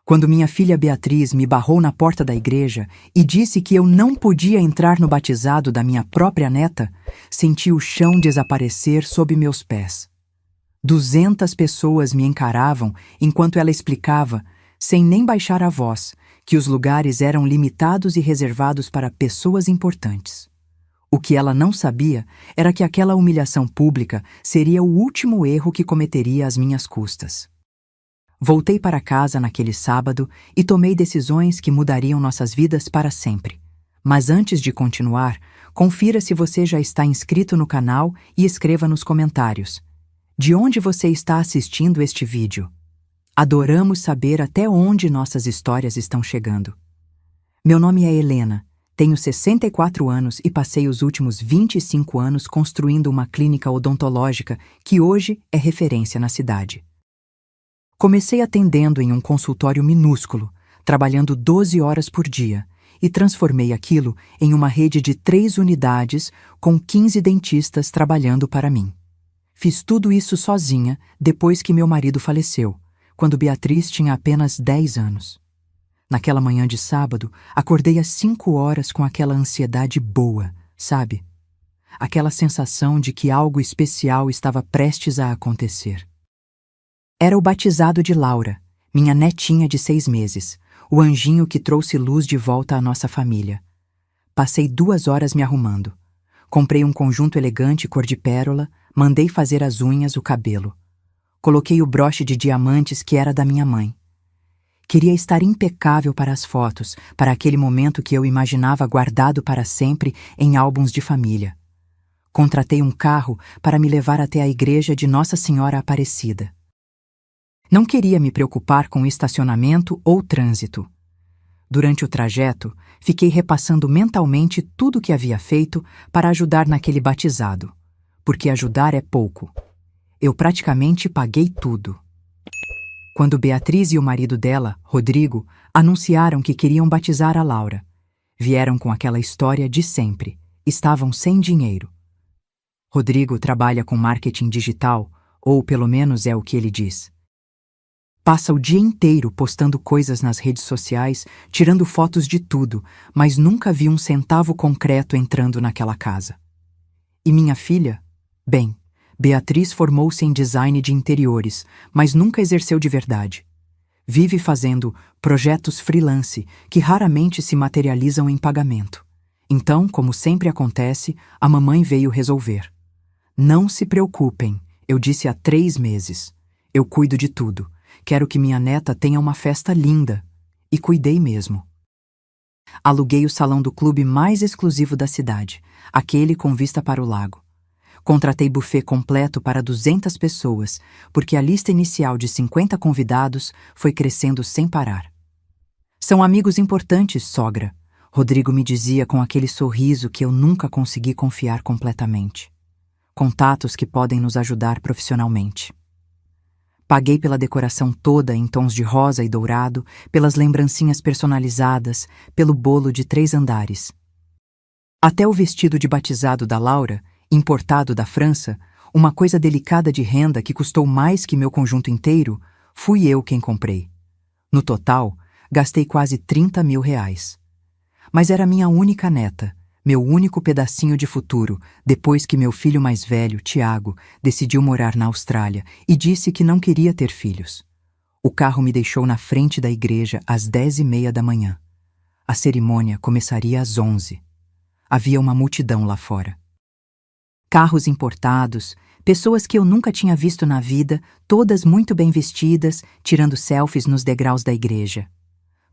Quando minha filha Beatriz me barrou na porta da igreja e disse que eu não podia entrar no batizado da minha própria neta, senti o chão desaparecer sob meus pés. 200 pessoas me encaravam enquanto ela explicava, sem nem baixar a voz, que os lugares eram limitados e reservados para pessoas importantes. O que ela não sabia era que aquela humilhação pública seria o último erro que cometeria às minhas custas. Voltei para casa naquele sábado e tomei decisões que mudariam nossas vidas para sempre. Mas antes de continuar, confira se você já está inscrito no canal e escreva nos comentários: de onde você está assistindo este vídeo? Adoramos saber até onde nossas histórias estão chegando. Meu nome é Helena, tenho 64 anos e passei os últimos 25 anos construindo uma clínica odontológica que hoje é referência na cidade. Comecei atendendo em um consultório minúsculo, trabalhando 12 horas por dia, e transformei aquilo em uma rede de 3 unidades com 15 dentistas trabalhando para mim. Fiz tudo isso sozinha depois que meu marido faleceu, quando Beatriz tinha apenas 10 anos. Naquela manhã de sábado, acordei às 5 horas com aquela ansiedade boa, sabe? Aquela sensação de que algo especial estava prestes a acontecer. Era o batizado de Laura, minha netinha de 6 meses, o anjinho que trouxe luz de volta à nossa família. Passei 2 horas me arrumando. Comprei um conjunto elegante cor de pérola, mandei fazer as unhas, o cabelo. Coloquei o broche de diamantes que era da minha mãe. Queria estar impecável para as fotos, para aquele momento que eu imaginava guardado para sempre em álbuns de família. Contratei um carro para me levar até a igreja de Nossa Senhora Aparecida. Não queria me preocupar com estacionamento ou trânsito. Durante o trajeto, fiquei repassando mentalmente tudo o que havia feito para ajudar naquele batizado, porque ajudar é pouco. Eu praticamente paguei tudo. Quando Beatriz e o marido dela, Rodrigo, anunciaram que queriam batizar a Laura, vieram com aquela história de sempre. Estavam sem dinheiro. Rodrigo trabalha com marketing digital, ou pelo menos é o que ele diz. Passa o dia inteiro postando coisas nas redes sociais, tirando fotos de tudo, mas nunca vi um centavo concreto entrando naquela casa. E minha filha? Bem, Beatriz formou-se em design de interiores, mas nunca exerceu de verdade. Vive fazendo projetos freelance que raramente se materializam em pagamento. Então, como sempre acontece, a mamãe veio resolver. Não se preocupem, eu disse há 3 meses. Eu cuido de tudo. Quero que minha neta tenha uma festa linda. E cuidei mesmo. Aluguei o salão do clube mais exclusivo da cidade, aquele com vista para o lago. Contratei buffet completo para 200 pessoas, porque a lista inicial de 50 convidados foi crescendo sem parar. São amigos importantes, sogra, Rodrigo me dizia com aquele sorriso que eu nunca consegui confiar completamente. Contatos que podem nos ajudar profissionalmente. Paguei pela decoração toda em tons de rosa e dourado, pelas lembrancinhas personalizadas, pelo bolo de 3 andares. Até o vestido de batizado da Laura, importado da França, uma coisa delicada de renda que custou mais que meu conjunto inteiro, fui eu quem comprei. No total, gastei quase 30 mil reais. Mas era minha única neta, meu único pedacinho de futuro, depois que meu filho mais velho, Tiago, decidiu morar na Austrália e disse que não queria ter filhos. O carro me deixou na frente da igreja às 10h30 da manhã. A cerimônia começaria às 11h. Havia uma multidão lá fora. Carros importados, pessoas que eu nunca tinha visto na vida, todas muito bem vestidas, tirando selfies nos degraus da igreja.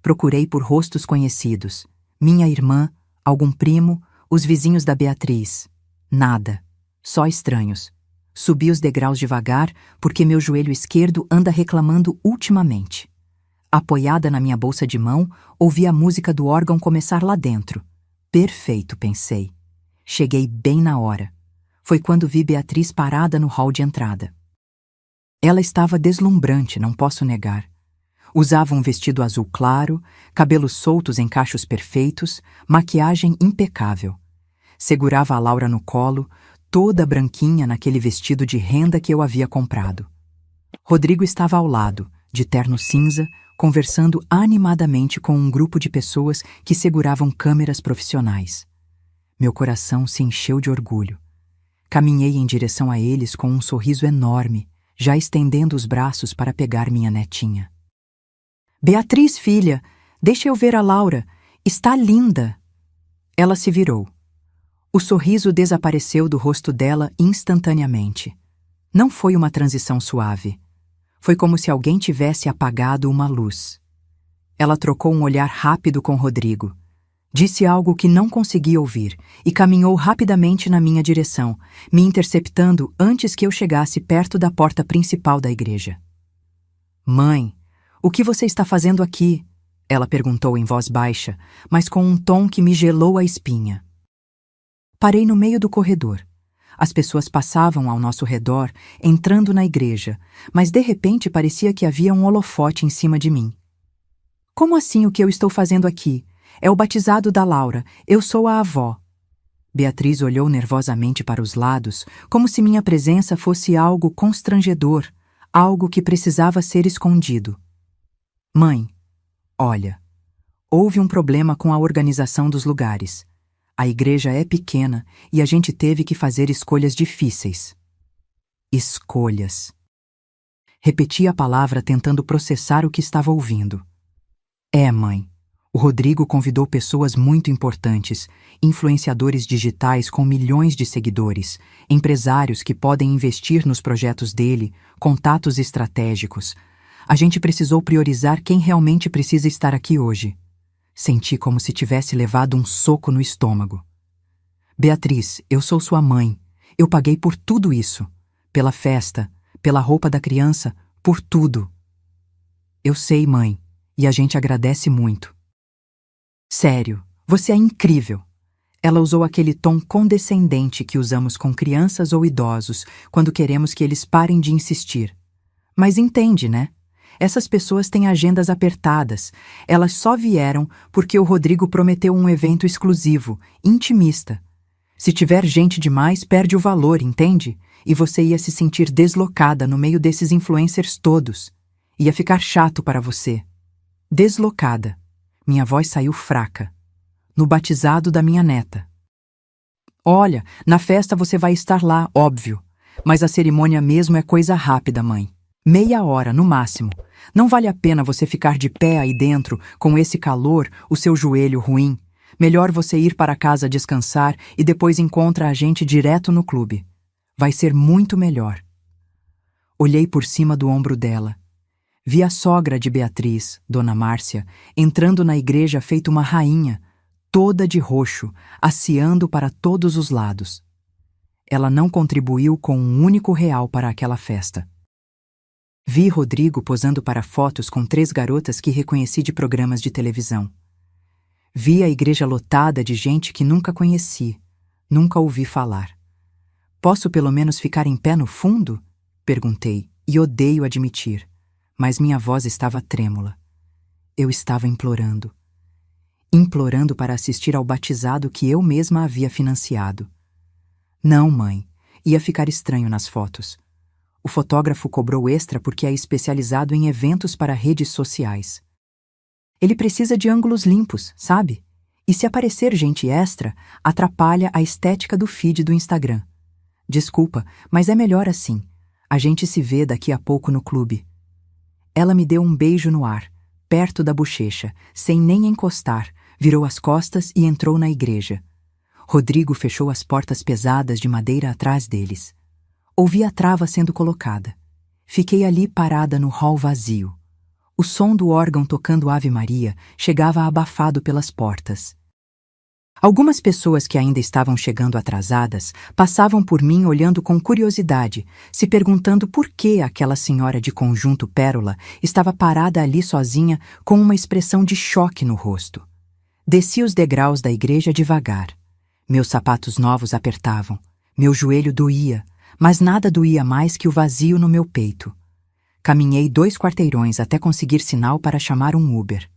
Procurei por rostos conhecidos. Minha irmã, algum primo, os vizinhos da Beatriz. Nada. Só estranhos. Subi os degraus devagar, porque meu joelho esquerdo anda reclamando ultimamente. Apoiada na minha bolsa de mão, ouvi a música do órgão começar lá dentro. Perfeito, pensei. Cheguei bem na hora. Foi quando vi Beatriz parada no hall de entrada. Ela estava deslumbrante, não posso negar. Usava um vestido azul claro, cabelos soltos em cachos perfeitos, maquiagem impecável. Segurava a Laura no colo, toda branquinha naquele vestido de renda que eu havia comprado. Rodrigo estava ao lado, de terno cinza, conversando animadamente com um grupo de pessoas que seguravam câmeras profissionais. Meu coração se encheu de orgulho. Caminhei em direção a eles com um sorriso enorme, já estendendo os braços para pegar minha netinha. Beatriz, filha, deixa eu ver a Laura. Está linda! Ela se virou. O sorriso desapareceu do rosto dela instantaneamente. Não foi uma transição suave. Foi como se alguém tivesse apagado uma luz. Ela trocou um olhar rápido com Rodrigo. Disse algo que não consegui ouvir e caminhou rapidamente na minha direção, me interceptando antes que eu chegasse perto da porta principal da igreja. Mãe, o que você está fazendo aqui? Ela perguntou em voz baixa, mas com um tom que me gelou a espinha. Parei no meio do corredor. As pessoas passavam ao nosso redor, entrando na igreja, mas de repente parecia que havia um holofote em cima de mim. Como assim o que eu estou fazendo aqui? É o batizado da Laura, eu sou a avó. Beatriz olhou nervosamente para os lados, como se minha presença fosse algo constrangedor, algo que precisava ser escondido. Mãe, olha, houve um problema com a organização dos lugares. A igreja é pequena e a gente teve que fazer escolhas difíceis. Escolhas. Repeti a palavra tentando processar o que estava ouvindo. Mãe. O Rodrigo convidou pessoas muito importantes, influenciadores digitais com milhões de seguidores, empresários que podem investir nos projetos dele, contatos estratégicos. A gente precisou priorizar quem realmente precisa estar aqui hoje. Senti como se tivesse levado um soco no estômago. Beatriz, eu sou sua mãe. Eu paguei por tudo isso. Pela festa, pela roupa da criança, por tudo. Eu sei, mãe, e a gente agradece muito. Sério, você é incrível. Ela usou aquele tom condescendente que usamos com crianças ou idosos quando queremos que eles parem de insistir. Mas entende, né? Essas pessoas têm agendas apertadas. Elas só vieram porque o Rodrigo prometeu um evento exclusivo, intimista. Se tiver gente demais, perde o valor, entende? E você ia se sentir deslocada no meio desses influencers todos. Ia ficar chato para você. Deslocada. Minha voz saiu fraca. No batizado da minha neta. Olha, na festa você vai estar lá, óbvio. Mas a cerimônia mesmo é coisa rápida, mãe. Meia hora, no máximo. Não vale a pena você ficar de pé aí dentro, com esse calor, o seu joelho ruim. Melhor você ir para casa descansar e depois encontra a gente direto no clube. Vai ser muito melhor. Olhei por cima do ombro dela. Vi a sogra de Beatriz, Dona Márcia, entrando na igreja feito uma rainha, toda de roxo, asseando para todos os lados. Ela não contribuiu com um único real para aquela festa. Vi Rodrigo posando para fotos com 3 garotas que reconheci de programas de televisão. Vi a igreja lotada de gente que nunca conheci, nunca ouvi falar. Posso pelo menos ficar em pé no fundo? Perguntei, e odeio admitir. Mas minha voz estava trêmula. Eu estava implorando. Implorando para assistir ao batizado que eu mesma havia financiado. Não, mãe, ia ficar estranho nas fotos. O fotógrafo cobrou extra porque é especializado em eventos para redes sociais. Ele precisa de ângulos limpos, sabe? E se aparecer gente extra, atrapalha a estética do feed do Instagram. Desculpa, mas é melhor assim. A gente se vê daqui a pouco no clube. Ela me deu um beijo no ar, perto da bochecha, sem nem encostar, virou as costas e entrou na igreja. Rodrigo fechou as portas pesadas de madeira atrás deles. Ouvi a trava sendo colocada. Fiquei ali parada no hall vazio. O som do órgão tocando Ave Maria chegava abafado pelas portas. Algumas pessoas que ainda estavam chegando atrasadas passavam por mim olhando com curiosidade, se perguntando por que aquela senhora de conjunto pérola estava parada ali sozinha com uma expressão de choque no rosto. Desci os degraus da igreja devagar. Meus sapatos novos apertavam. Meu joelho doía, mas nada doía mais que o vazio no meu peito. Caminhei 2 quarteirões até conseguir sinal para chamar um Uber.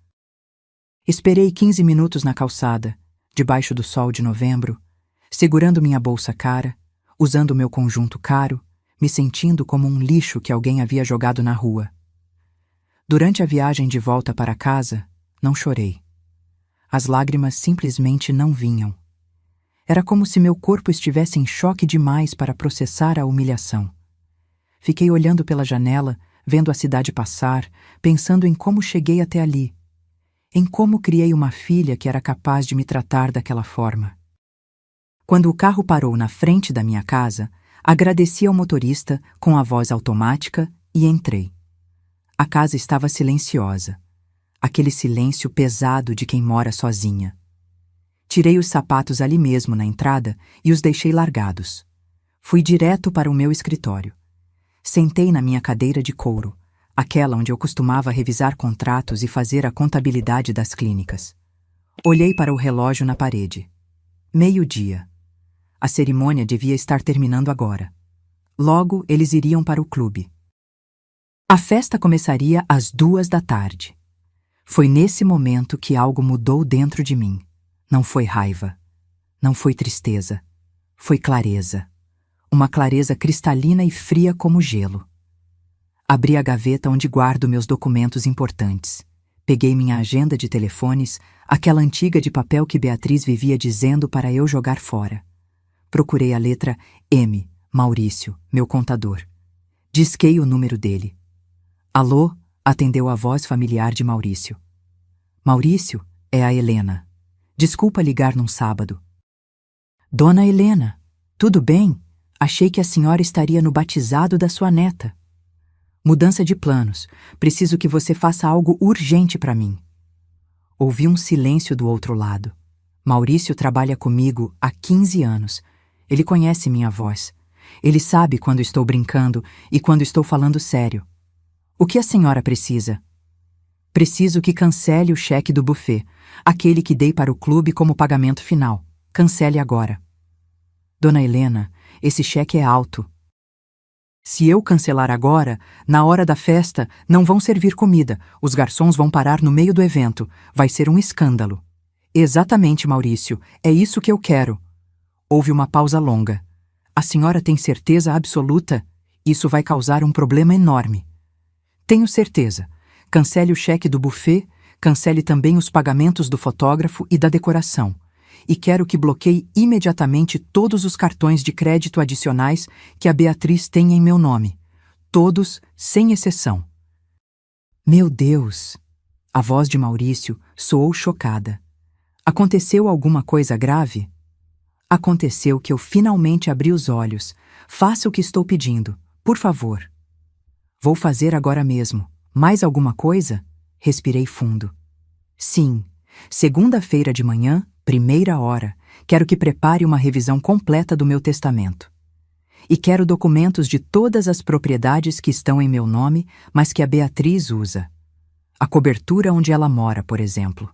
Esperei 15 minutos na calçada, debaixo do sol de novembro, segurando minha bolsa cara, usando meu conjunto caro, me sentindo como um lixo que alguém havia jogado na rua. Durante a viagem de volta para casa, não chorei. As lágrimas simplesmente não vinham. Era como se meu corpo estivesse em choque demais para processar a humilhação. Fiquei olhando pela janela, vendo a cidade passar, pensando em como cheguei até ali, em como criei uma filha que era capaz de me tratar daquela forma. Quando o carro parou na frente da minha casa, agradeci ao motorista com a voz automática e entrei. A casa estava silenciosa, aquele silêncio pesado de quem mora sozinha. Tirei os sapatos ali mesmo na entrada e os deixei largados. Fui direto para o meu escritório. Sentei na minha cadeira de couro, aquela onde eu costumava revisar contratos e fazer a contabilidade das clínicas. Olhei para o relógio na parede. 12:00. A cerimônia devia estar terminando agora. Logo, eles iriam para o clube. A festa começaria às 14:00. Foi nesse momento que algo mudou dentro de mim. Não foi raiva. Não foi tristeza. Foi clareza. Uma clareza cristalina e fria como gelo. Abri a gaveta onde guardo meus documentos importantes. Peguei minha agenda de telefones, aquela antiga de papel que Beatriz vivia dizendo para eu jogar fora. Procurei a letra M, Maurício, meu contador. Disquei o número dele. Alô? Atendeu a voz familiar de Maurício. Maurício, é a Helena. Desculpa ligar num sábado. Dona Helena, tudo bem? Achei que a senhora estaria no batizado da sua neta. Mudança de planos. Preciso que você faça algo urgente para mim. Ouvi um silêncio do outro lado. Maurício trabalha comigo há 15 anos. Ele conhece minha voz. Ele sabe quando estou brincando e quando estou falando sério. O que a senhora precisa? Preciso que cancele o cheque do buffet, aquele que dei para o clube como pagamento final. Cancele agora. Dona Helena, esse cheque é alto. Se eu cancelar agora, na hora da festa, não vão servir comida. Os garçons vão parar no meio do evento. Vai ser um escândalo. Exatamente, Maurício. É isso que eu quero. Houve uma pausa longa. A senhora tem certeza absoluta? Isso vai causar um problema enorme. Tenho certeza. Cancele o cheque do buffet, cancele também os pagamentos do fotógrafo e da decoração. E quero que bloqueie imediatamente todos os cartões de crédito adicionais que a Beatriz tem em meu nome. Todos, sem exceção. Meu Deus! A voz de Maurício soou chocada. Aconteceu alguma coisa grave? Aconteceu que eu finalmente abri os olhos. Faça o que estou pedindo, por favor. Vou fazer agora mesmo. Mais alguma coisa? Respirei fundo. Sim, segunda-feira de manhã, 1ª hora, quero que prepare uma revisão completa do meu testamento. E quero documentos de todas as propriedades que estão em meu nome, mas que a Beatriz usa. A cobertura onde ela mora, por exemplo.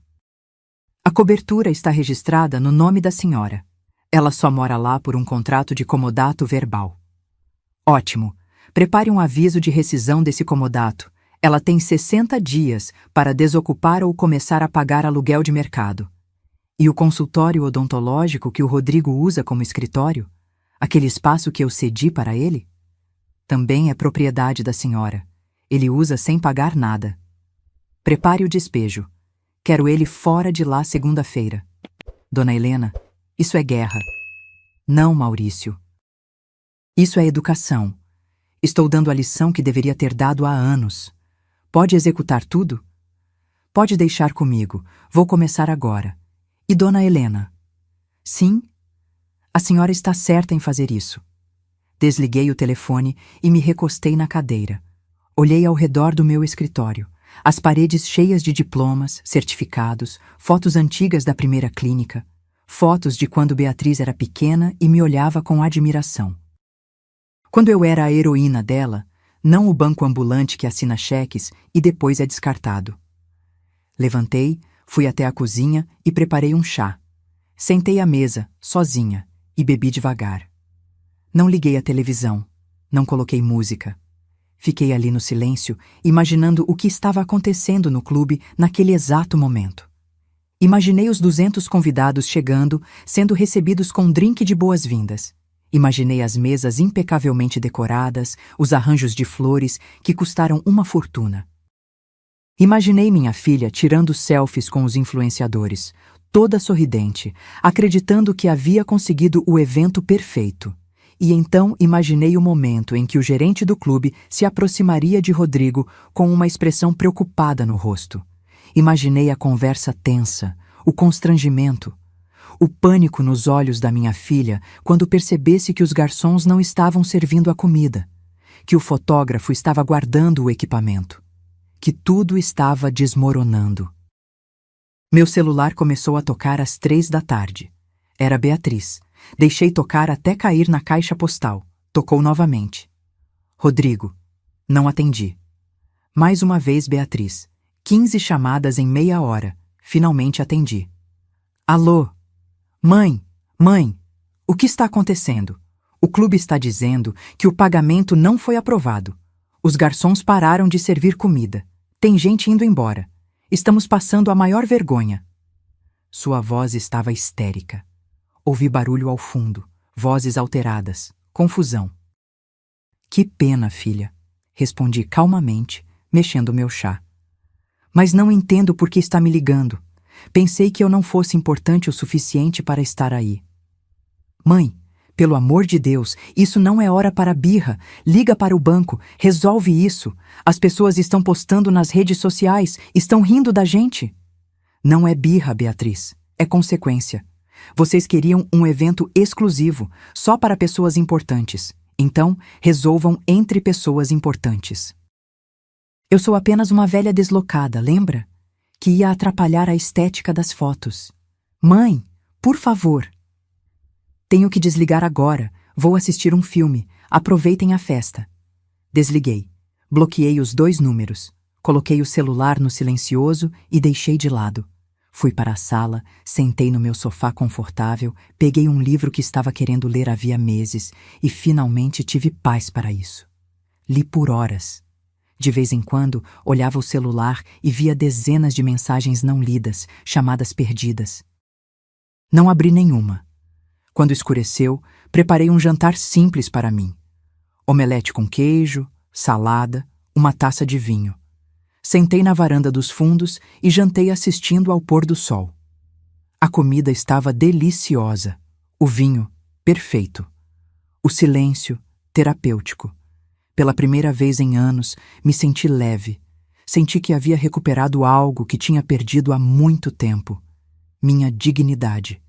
A cobertura está registrada no nome da senhora. Ela só mora lá por um contrato de comodato verbal. Ótimo. Prepare um aviso de rescisão desse comodato. Ela tem 60 dias para desocupar ou começar a pagar aluguel de mercado. E o consultório odontológico que o Rodrigo usa como escritório? Aquele espaço que eu cedi para ele? Também é propriedade da senhora. Ele usa sem pagar nada. Prepare o despejo. Quero ele fora de lá segunda-feira. Dona Helena, isso é guerra. Não, Maurício. Isso é educação. Estou dando a lição que deveria ter dado há anos. Pode executar tudo? Pode deixar comigo. Vou começar agora. E Dona Helena? Sim? A senhora está certa em fazer isso. Desliguei o telefone e me recostei na cadeira. Olhei ao redor do meu escritório. As paredes cheias de diplomas, certificados, fotos antigas da primeira clínica, fotos de quando Beatriz era pequena e me olhava com admiração. Quando eu era a heroína dela, não o banco ambulante que assina cheques e depois é descartado. Levantei, fui até a cozinha e preparei um chá. Sentei à mesa, sozinha, e bebi devagar. Não liguei a televisão, não coloquei música. Fiquei ali no silêncio, imaginando o que estava acontecendo no clube naquele exato momento. Imaginei os 200 convidados chegando, sendo recebidos com um drink de boas-vindas. Imaginei as mesas impecavelmente decoradas, os arranjos de flores que custaram uma fortuna. Imaginei minha filha tirando selfies com os influenciadores, toda sorridente, acreditando que havia conseguido o evento perfeito. E então imaginei o momento em que o gerente do clube se aproximaria de Rodrigo com uma expressão preocupada no rosto. Imaginei a conversa tensa, o constrangimento, o pânico nos olhos da minha filha quando percebesse que os garçons não estavam servindo a comida, que o fotógrafo estava guardando o equipamento, que tudo estava desmoronando. Meu celular começou a tocar às 3 da tarde. Era Beatriz. Deixei tocar até cair na caixa postal. Tocou novamente. Rodrigo. Não atendi. Mais uma vez Beatriz. 15 chamadas em meia hora. Finalmente atendi. Alô? Mãe, mãe, o que está acontecendo? O clube está dizendo que o pagamento não foi aprovado. Os garçons pararam de servir comida. Tem gente indo embora. Estamos passando a maior vergonha. Sua voz estava histérica. Ouvi barulho ao fundo, vozes alteradas, confusão. Que pena, filha, respondi calmamente, mexendo meu chá. Mas não entendo por que está me ligando. Pensei que eu não fosse importante o suficiente para estar aí. Mãe, pelo amor de Deus, isso não é hora para birra. Liga para o banco, resolve isso. As pessoas estão postando nas redes sociais, estão rindo da gente. Não é birra, Beatriz, é consequência. Vocês queriam um evento exclusivo, só para pessoas importantes. Então, resolvam entre pessoas importantes. Eu sou apenas uma velha deslocada, lembra? Que ia atrapalhar a estética das fotos. Mãe, por favor. Tenho que desligar agora. Vou assistir um filme. Aproveitem a festa. Desliguei. Bloqueei os 2 números. Coloquei o celular no silencioso e deixei de lado. Fui para a sala, sentei no meu sofá confortável, peguei um livro que estava querendo ler havia meses e finalmente tive paz para isso. Li por horas. De vez em quando, olhava o celular e via dezenas de mensagens não lidas, chamadas perdidas. Não abri nenhuma. Quando escureceu, preparei um jantar simples para mim. Omelete com queijo, salada, uma taça de vinho. Sentei na varanda dos fundos e jantei assistindo ao pôr do sol. A comida estava deliciosa, o vinho, perfeito. O silêncio, terapêutico. Pela primeira vez em anos, me senti leve. Senti que havia recuperado algo que tinha perdido há muito tempo. Minha dignidade.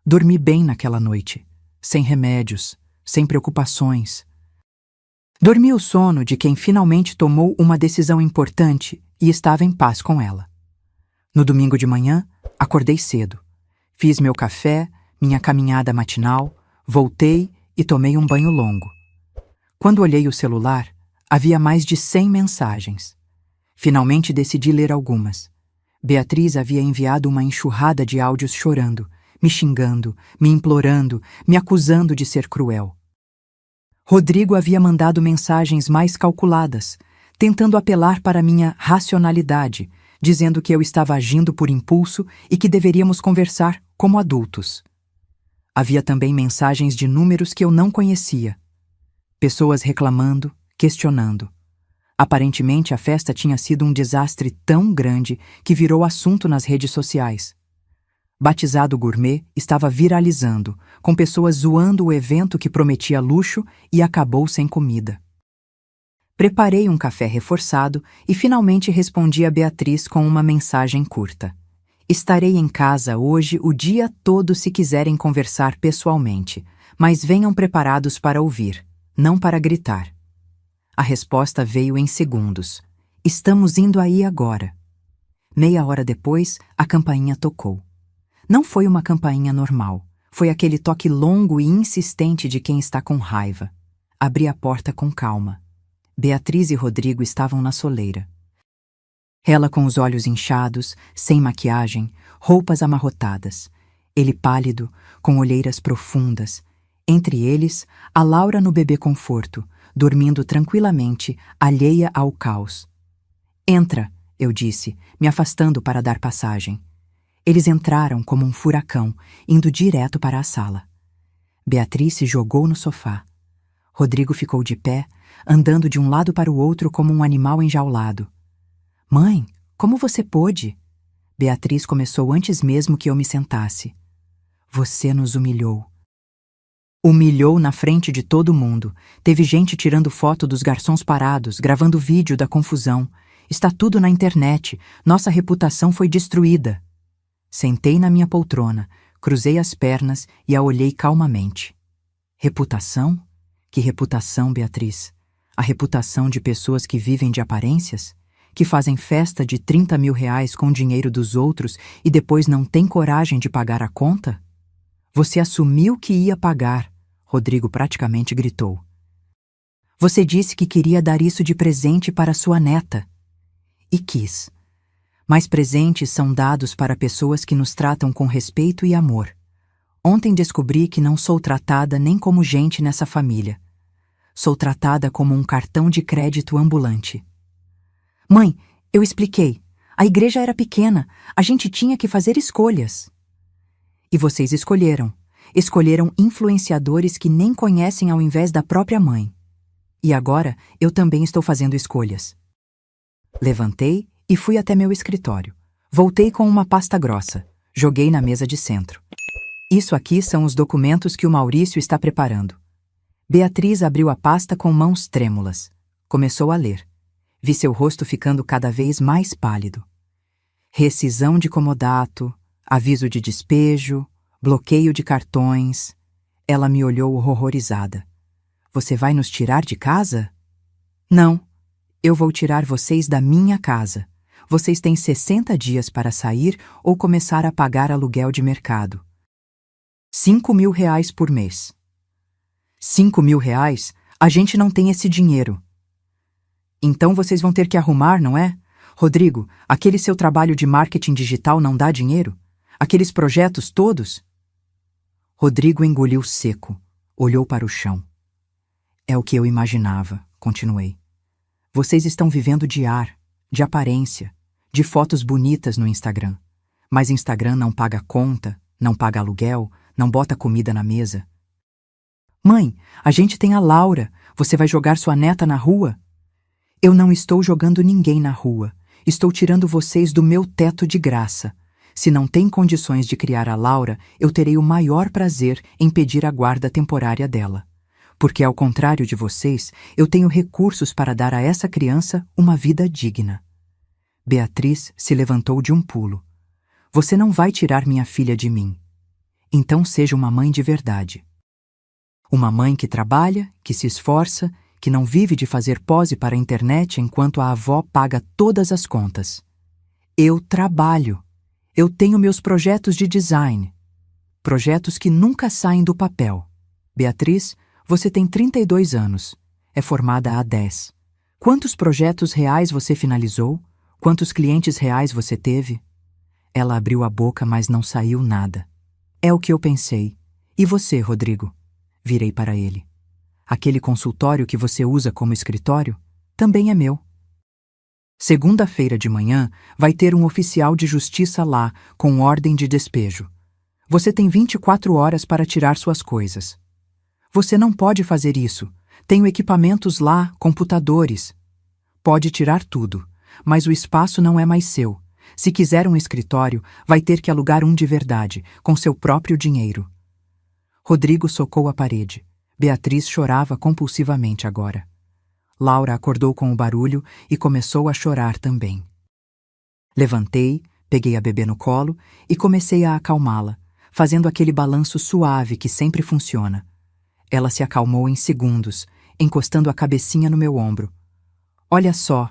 Dormi bem naquela noite, sem remédios, sem preocupações. Dormi o sono de quem finalmente tomou uma decisão importante e estava em paz com ela. No domingo de manhã, acordei cedo. Fiz meu café, minha caminhada matinal, voltei e tomei um banho longo. Quando olhei o celular, havia mais de 100 mensagens. Finalmente decidi ler algumas. Beatriz havia enviado uma enxurrada de áudios chorando, me xingando, me implorando, me acusando de ser cruel. Rodrigo havia mandado mensagens mais calculadas, tentando apelar para minha racionalidade, dizendo que eu estava agindo por impulso e que deveríamos conversar como adultos. Havia também mensagens de números que eu não conhecia. Pessoas reclamando, questionando. Aparentemente, a festa tinha sido um desastre tão grande que virou assunto nas redes sociais. Batizado Gourmet estava viralizando, com pessoas zoando o evento que prometia luxo e acabou sem comida. Preparei um café reforçado e finalmente respondi a Beatriz com uma mensagem curta. Estarei em casa hoje o dia todo se quiserem conversar pessoalmente, mas venham preparados para ouvir, não para gritar. A resposta veio em segundos. Estamos indo aí agora. Meia hora depois, a campainha tocou. Não foi uma campainha normal. Foi aquele toque longo e insistente de quem está com raiva. Abri a porta com calma. Beatriz e Rodrigo estavam na soleira. Ela com os olhos inchados, sem maquiagem, roupas amarrotadas. Ele pálido, com olheiras profundas. Entre eles, a Laura no bebê conforto, dormindo tranquilamente, alheia ao caos. Entra, eu disse, me afastando para dar passagem. Eles entraram como um furacão, indo direto para a sala. Beatriz se jogou no sofá. Rodrigo ficou de pé, andando de um lado para o outro como um animal enjaulado. Mãe, como você pôde? Beatriz começou antes mesmo que eu me sentasse. Você nos humilhou. Humilhou na frente de todo mundo. Teve gente tirando foto dos garçons parados, gravando vídeo da confusão. Está tudo na internet. Nossa reputação foi destruída. Sentei na minha poltrona, cruzei as pernas e a olhei calmamente. Reputação? Que reputação, Beatriz? A reputação de pessoas que vivem de aparências? Que fazem festa de 30 mil reais com o dinheiro dos outros e depois não têm coragem de pagar a conta? Você assumiu que ia pagar, Rodrigo praticamente gritou. Você disse que queria dar isso de presente para sua neta. E quis. Mas presentes são dados para pessoas que nos tratam com respeito e amor. Ontem descobri que não sou tratada nem como gente nessa família. Sou tratada como um cartão de crédito ambulante. Mãe, eu expliquei. A igreja era pequena. A gente tinha que fazer escolhas. E vocês escolheram. Escolheram influenciadores que nem conhecem ao invés da própria mãe. E agora eu também estou fazendo escolhas. Levantei e fui até meu escritório. Voltei com uma pasta grossa. Joguei na mesa de centro. Isso aqui são os documentos que o Maurício está preparando. Beatriz abriu a pasta com mãos trêmulas. Começou a ler. Vi seu rosto ficando cada vez mais pálido. Rescisão de comodato, aviso de despejo, bloqueio de cartões. Ela me olhou horrorizada. Você vai nos tirar de casa? Não. Eu vou tirar vocês da minha casa. Vocês têm 60 dias para sair ou começar a pagar aluguel de mercado. 5 mil reais por mês. 5 mil reais? A gente não tem esse dinheiro. Então vocês vão ter que arrumar, não é? Rodrigo, aquele seu trabalho de marketing digital não dá dinheiro? Aqueles projetos todos? Rodrigo engoliu seco, olhou para o chão. É o que eu imaginava, continuei. Vocês estão vivendo de ar, de aparência, de fotos bonitas no Instagram. Mas Instagram não paga conta, não paga aluguel, não bota comida na mesa. Mãe, a gente tem a Laura. Você vai jogar sua neta na rua? Eu não estou jogando ninguém na rua. Estou tirando vocês do meu teto de graça. Se não tem condições de criar a Laura, eu terei o maior prazer em pedir a guarda temporária dela. Porque, ao contrário de vocês, eu tenho recursos para dar a essa criança uma vida digna. Beatriz se levantou de um pulo. Você não vai tirar minha filha de mim. Então seja uma mãe de verdade. Uma mãe que trabalha, que se esforça, que não vive de fazer pose para a internet enquanto a avó paga todas as contas. Eu trabalho. Eu tenho meus projetos de design. Projetos que nunca saem do papel. Beatriz, você tem 32 anos. É formada há 10. Quantos projetos reais você finalizou? Quantos clientes reais você teve? Ela abriu a boca, mas não saiu nada. É o que eu pensei. E você, Rodrigo? Virei para ele. Aquele consultório que você usa como escritório também é meu. Segunda-feira de manhã vai ter um oficial de justiça lá com ordem de despejo. Você tem 24 horas para tirar suas coisas. Você não pode fazer isso. Tenho equipamentos lá, computadores. Pode tirar tudo, mas o espaço não é mais seu. Se quiser um escritório, vai ter que alugar um de verdade, com seu próprio dinheiro. Rodrigo socou a parede. Beatriz chorava compulsivamente agora. Laura acordou com o barulho e começou a chorar também. Levantei, peguei a bebê no colo e comecei a acalmá-la, fazendo aquele balanço suave que sempre funciona. Ela se acalmou em segundos, encostando a cabecinha no meu ombro. Olha só,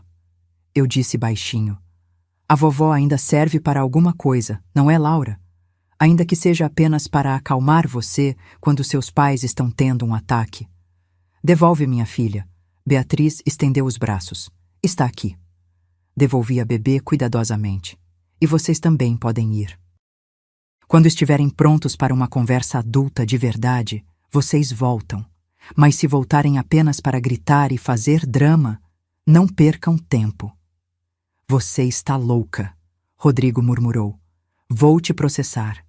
eu disse baixinho. A vovó ainda serve para alguma coisa, não é, Laura? Ainda que seja apenas para acalmar você quando seus pais estão tendo um ataque. Devolve minha filha. Beatriz estendeu os braços. Está aqui. Devolvi a bebê cuidadosamente. E vocês também podem ir. Quando estiverem prontos para uma conversa adulta de verdade, vocês voltam. Mas se voltarem apenas para gritar e fazer drama, não percam tempo. Você está louca, Rodrigo murmurou. Vou te processar.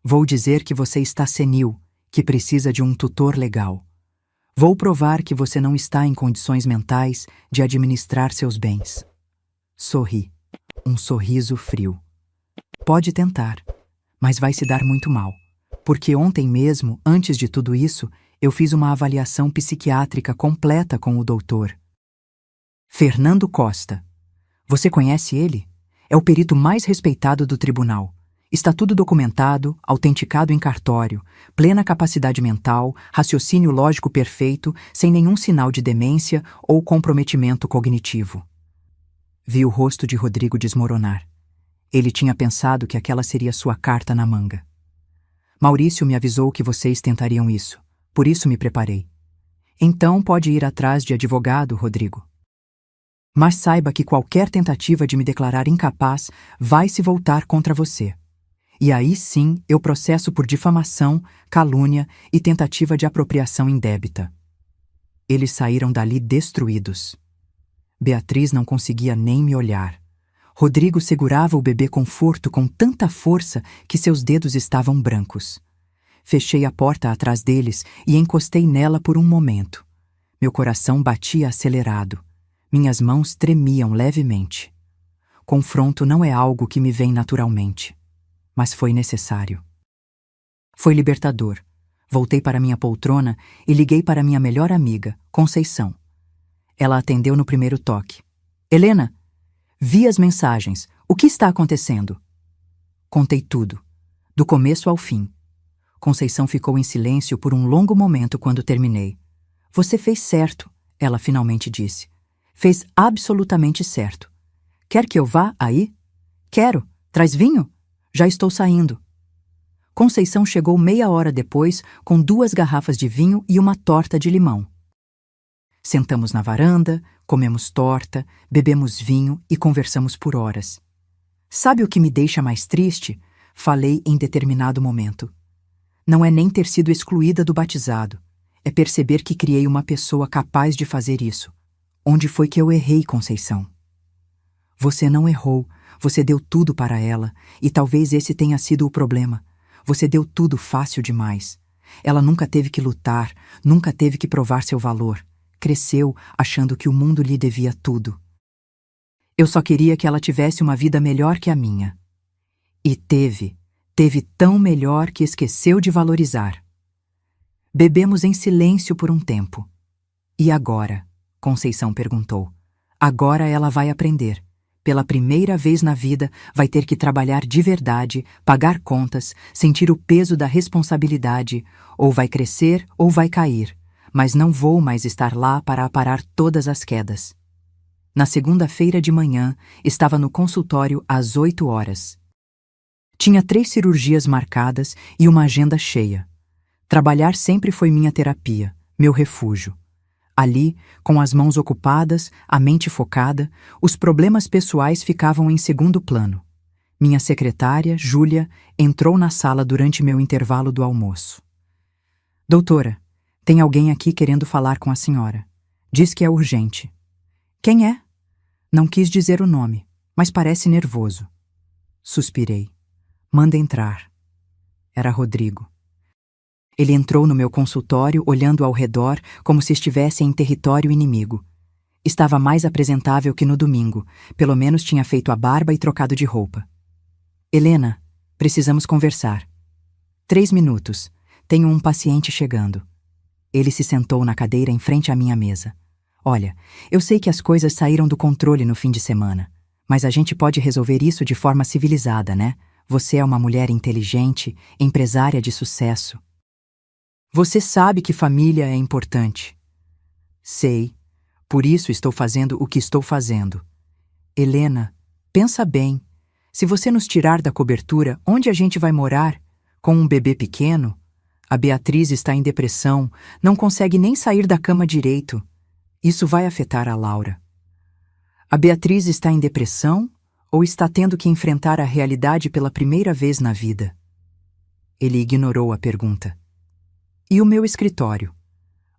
Vou dizer que você está senil, que precisa de um tutor legal. Vou provar que você não está em condições mentais de administrar seus bens. Sorri. um sorriso frio. Pode tentar, mas vai se dar muito mal, porque ontem mesmo, antes de tudo isso, eu fiz uma avaliação psiquiátrica completa com o doutor Fernando Costa. Você conhece ele? É o perito mais respeitado do tribunal. Está tudo documentado, autenticado em cartório, plena capacidade mental, raciocínio lógico perfeito, sem nenhum sinal de demência ou comprometimento cognitivo. Vi o rosto de Rodrigo desmoronar. Ele tinha pensado que aquela seria sua carta na manga. Maurício me avisou que vocês tentariam isso, por isso me preparei. Então pode ir atrás de advogado, Rodrigo. Mas saiba que qualquer tentativa de me declarar incapaz vai se voltar contra você. E aí sim eu processo por difamação, calúnia e tentativa de apropriação indébita. Eles saíram dali destruídos. Beatriz não conseguia nem me olhar. Rodrigo segurava o bebê com tanta força que seus dedos estavam brancos. Fechei a porta atrás deles e encostei nela por um momento. Meu coração batia acelerado. Minhas mãos tremiam levemente. Confronto não é algo que me vem naturalmente. Mas foi necessário. Foi libertador. Voltei para minha poltrona e liguei para minha melhor amiga, Conceição. Ela atendeu no primeiro toque. Helena, vi as mensagens. O que está acontecendo? Contei tudo, do começo ao fim. Conceição ficou em silêncio por um longo momento quando terminei. Você fez certo, ela finalmente disse. Fez absolutamente certo. Quer que eu vá aí? Quero. Traz vinho? Já estou saindo. Conceição chegou meia hora depois com 2 garrafas de vinho e uma torta de limão. Sentamos na varanda, comemos torta, bebemos vinho e conversamos por horas. Sabe o que me deixa mais triste? Falei em determinado momento. Não é nem ter sido excluída do batizado. É perceber que criei uma pessoa capaz de fazer isso. Onde foi que eu errei, Conceição? Você não errou. Você deu tudo para ela, e talvez esse tenha sido o problema. Você deu tudo fácil demais. Ela nunca teve que lutar, nunca teve que provar seu valor. Cresceu achando que o mundo lhe devia tudo. Eu só queria que ela tivesse uma vida melhor que a minha. E teve tão melhor que esqueceu de valorizar. Bebemos em silêncio por um tempo. E agora? Conceição perguntou. Agora ela vai aprender. Pela primeira vez na vida, vai ter que trabalhar de verdade, pagar contas, sentir o peso da responsabilidade, ou vai crescer ou vai cair, mas não vou mais estar lá para aparar todas as quedas. Na segunda-feira de manhã, estava no consultório às 8 horas. Tinha 3 cirurgias marcadas e uma agenda cheia. Trabalhar sempre foi minha terapia, meu refúgio. Ali, com as mãos ocupadas, a mente focada, os problemas pessoais ficavam em segundo plano. Minha secretária, Júlia, entrou na sala durante meu intervalo do almoço. Doutora, tem alguém aqui querendo falar com a senhora. Diz que é urgente. Quem é? Não quis dizer o nome, mas parece nervoso. Suspirei. Manda entrar. Era Rodrigo. Ele entrou no meu consultório olhando ao redor como se estivesse em território inimigo. Estava mais apresentável que no domingo, pelo menos tinha feito a barba e trocado de roupa. Helena, precisamos conversar. 3 minutos. Tenho um paciente chegando. Ele se sentou na cadeira em frente à minha mesa. Olha, eu sei que as coisas saíram do controle no fim de semana, mas a gente pode resolver isso de forma civilizada, né? Você é uma mulher inteligente, empresária de sucesso. Você sabe que família é importante. Sei. Por isso estou fazendo o que estou fazendo. Helena, pensa bem. Se você nos tirar da cobertura, onde a gente vai morar? Com um bebê pequeno? A Beatriz está em depressão, não consegue nem sair da cama direito. Isso vai afetar a Laura. A Beatriz está em depressão ou está tendo que enfrentar a realidade pela primeira vez na vida? Ele ignorou a pergunta. E o meu escritório?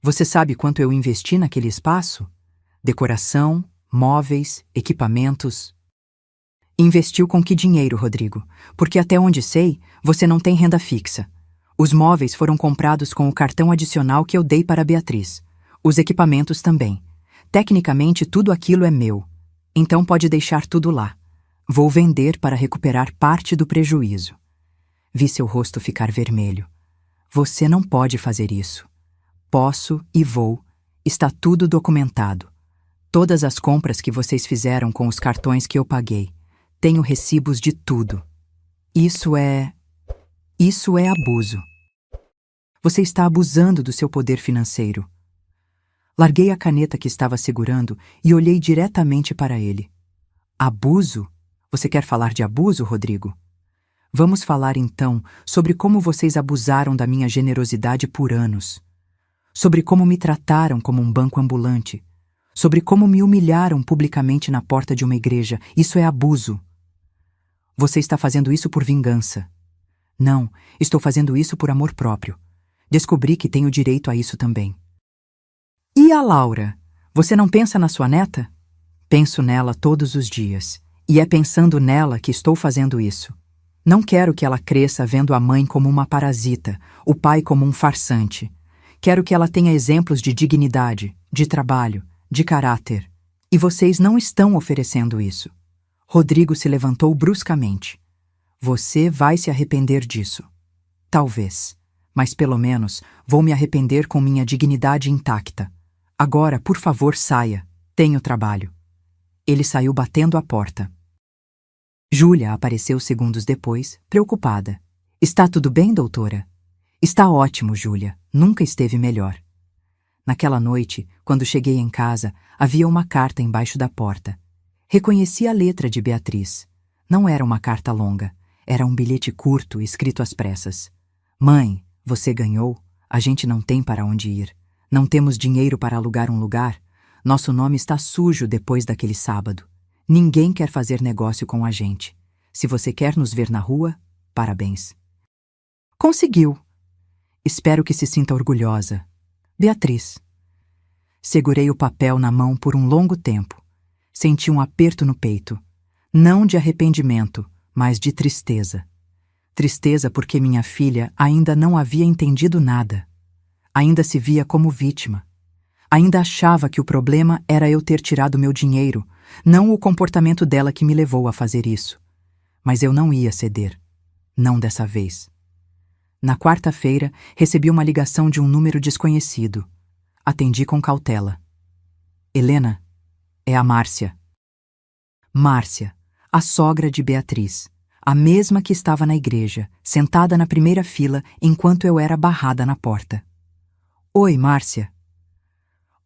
Você sabe quanto eu investi naquele espaço? Decoração, móveis, equipamentos. Investiu com que dinheiro, Rodrigo? Porque até onde sei, você não tem renda fixa. Os móveis foram comprados com o cartão adicional que eu dei para a Beatriz. Os equipamentos também. Tecnicamente, tudo aquilo é meu. Então pode deixar tudo lá. Vou vender para recuperar parte do prejuízo. Vi seu rosto ficar vermelho. Você não pode fazer isso. Posso e vou. Está tudo documentado. Todas as compras que vocês fizeram com os cartões que eu paguei. Tenho recibos de tudo. Isso é abuso. Você está abusando do seu poder financeiro. Larguei a caneta que estava segurando e olhei diretamente para ele. Abuso? Você quer falar de abuso, Rodrigo? Vamos falar então sobre como vocês abusaram da minha generosidade por anos. Sobre como me trataram como um banco ambulante. Sobre como me humilharam publicamente na porta de uma igreja. Isso é abuso. Você está fazendo isso por vingança. Não, estou fazendo isso por amor próprio. Descobri que tenho direito a isso também. E a Laura? Você não pensa na sua neta? Penso nela todos os dias. E é pensando nela que estou fazendo isso. Não quero que ela cresça vendo a mãe como uma parasita, o pai como um farsante. Quero que ela tenha exemplos de dignidade, de trabalho, de caráter. E vocês não estão oferecendo isso. Rodrigo se levantou bruscamente. Você vai se arrepender disso. Talvez. Mas pelo menos vou me arrepender com minha dignidade intacta. Agora, por favor, saia. Tenho trabalho. Ele saiu batendo a porta. Júlia apareceu segundos depois, preocupada. Está tudo bem, doutora? Está ótimo, Júlia. Nunca esteve melhor. Naquela noite, quando cheguei em casa, havia uma carta embaixo da porta. Reconheci a letra de Beatriz. Não era uma carta longa. Era um bilhete curto, escrito às pressas. Mãe, você ganhou. A gente não tem para onde ir. Não temos dinheiro para alugar um lugar. Nosso nome está sujo depois daquele sábado. Ninguém quer fazer negócio com a gente. Se você quer nos ver na rua, parabéns. Conseguiu. Espero que se sinta orgulhosa. Beatriz. Segurei o papel na mão por um longo tempo. Senti um aperto no peito. Não de arrependimento, mas de tristeza. Tristeza porque minha filha ainda não havia entendido nada. Ainda se via como vítima. Ainda achava que o problema era eu ter tirado meu dinheiro, não o comportamento dela que me levou a fazer isso. Mas eu não ia ceder. Não dessa vez. Na quarta-feira, recebi uma ligação de um número desconhecido. Atendi com cautela. Helena, é a Márcia. Márcia, a sogra de Beatriz. A mesma que estava na igreja, sentada na primeira fila enquanto eu era barrada na porta. Oi, Márcia.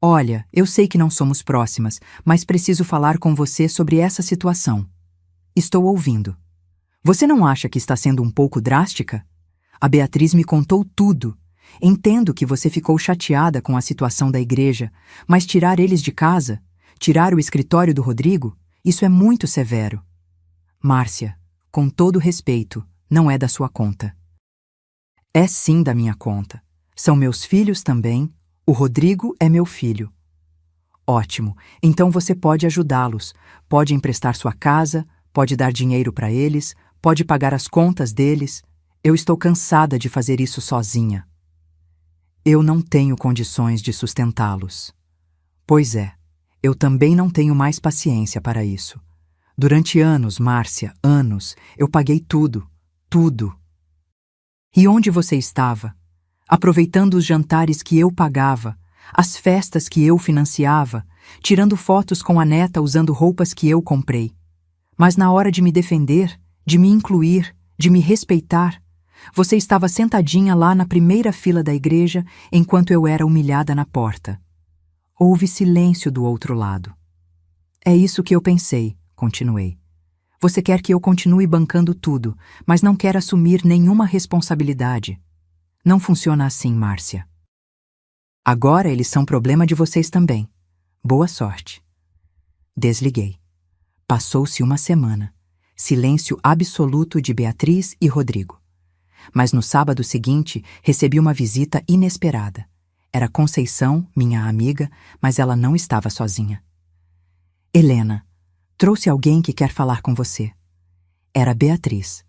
Olha, eu sei que não somos próximas, mas preciso falar com você sobre essa situação. Estou ouvindo. Você não acha que está sendo um pouco drástica? A Beatriz me contou tudo. Entendo que você ficou chateada com a situação da igreja, mas tirar eles de casa, tirar o escritório do Rodrigo, isso é muito severo. Márcia, com todo respeito, não é da sua conta. É sim da minha conta. São meus filhos também. O Rodrigo é meu filho. Ótimo, então você pode ajudá-los, pode emprestar sua casa, pode dar dinheiro para eles, pode pagar as contas deles. Eu estou cansada de fazer isso sozinha. Eu não tenho condições de sustentá-los. Pois é, eu também não tenho mais paciência para isso. Durante anos, Márcia, anos, eu paguei tudo, tudo. E onde você estava? Aproveitando os jantares que eu pagava, as festas que eu financiava, tirando fotos com a neta usando roupas que eu comprei. Mas na hora de me defender, de me incluir, de me respeitar, você estava sentadinha lá na primeira fila da igreja enquanto eu era humilhada na porta. Houve silêncio do outro lado. É isso que eu pensei, continuei. Você quer que eu continue bancando tudo, mas não quer assumir nenhuma responsabilidade. Não funciona assim, Márcia. Agora eles são problema de vocês também. Boa sorte. Desliguei. Passou-se uma semana. Silêncio absoluto de Beatriz e Rodrigo. Mas no sábado seguinte, recebi uma visita inesperada. Era Conceição, minha amiga, mas ela não estava sozinha. Helena, trouxe alguém que quer falar com você. Era Beatriz,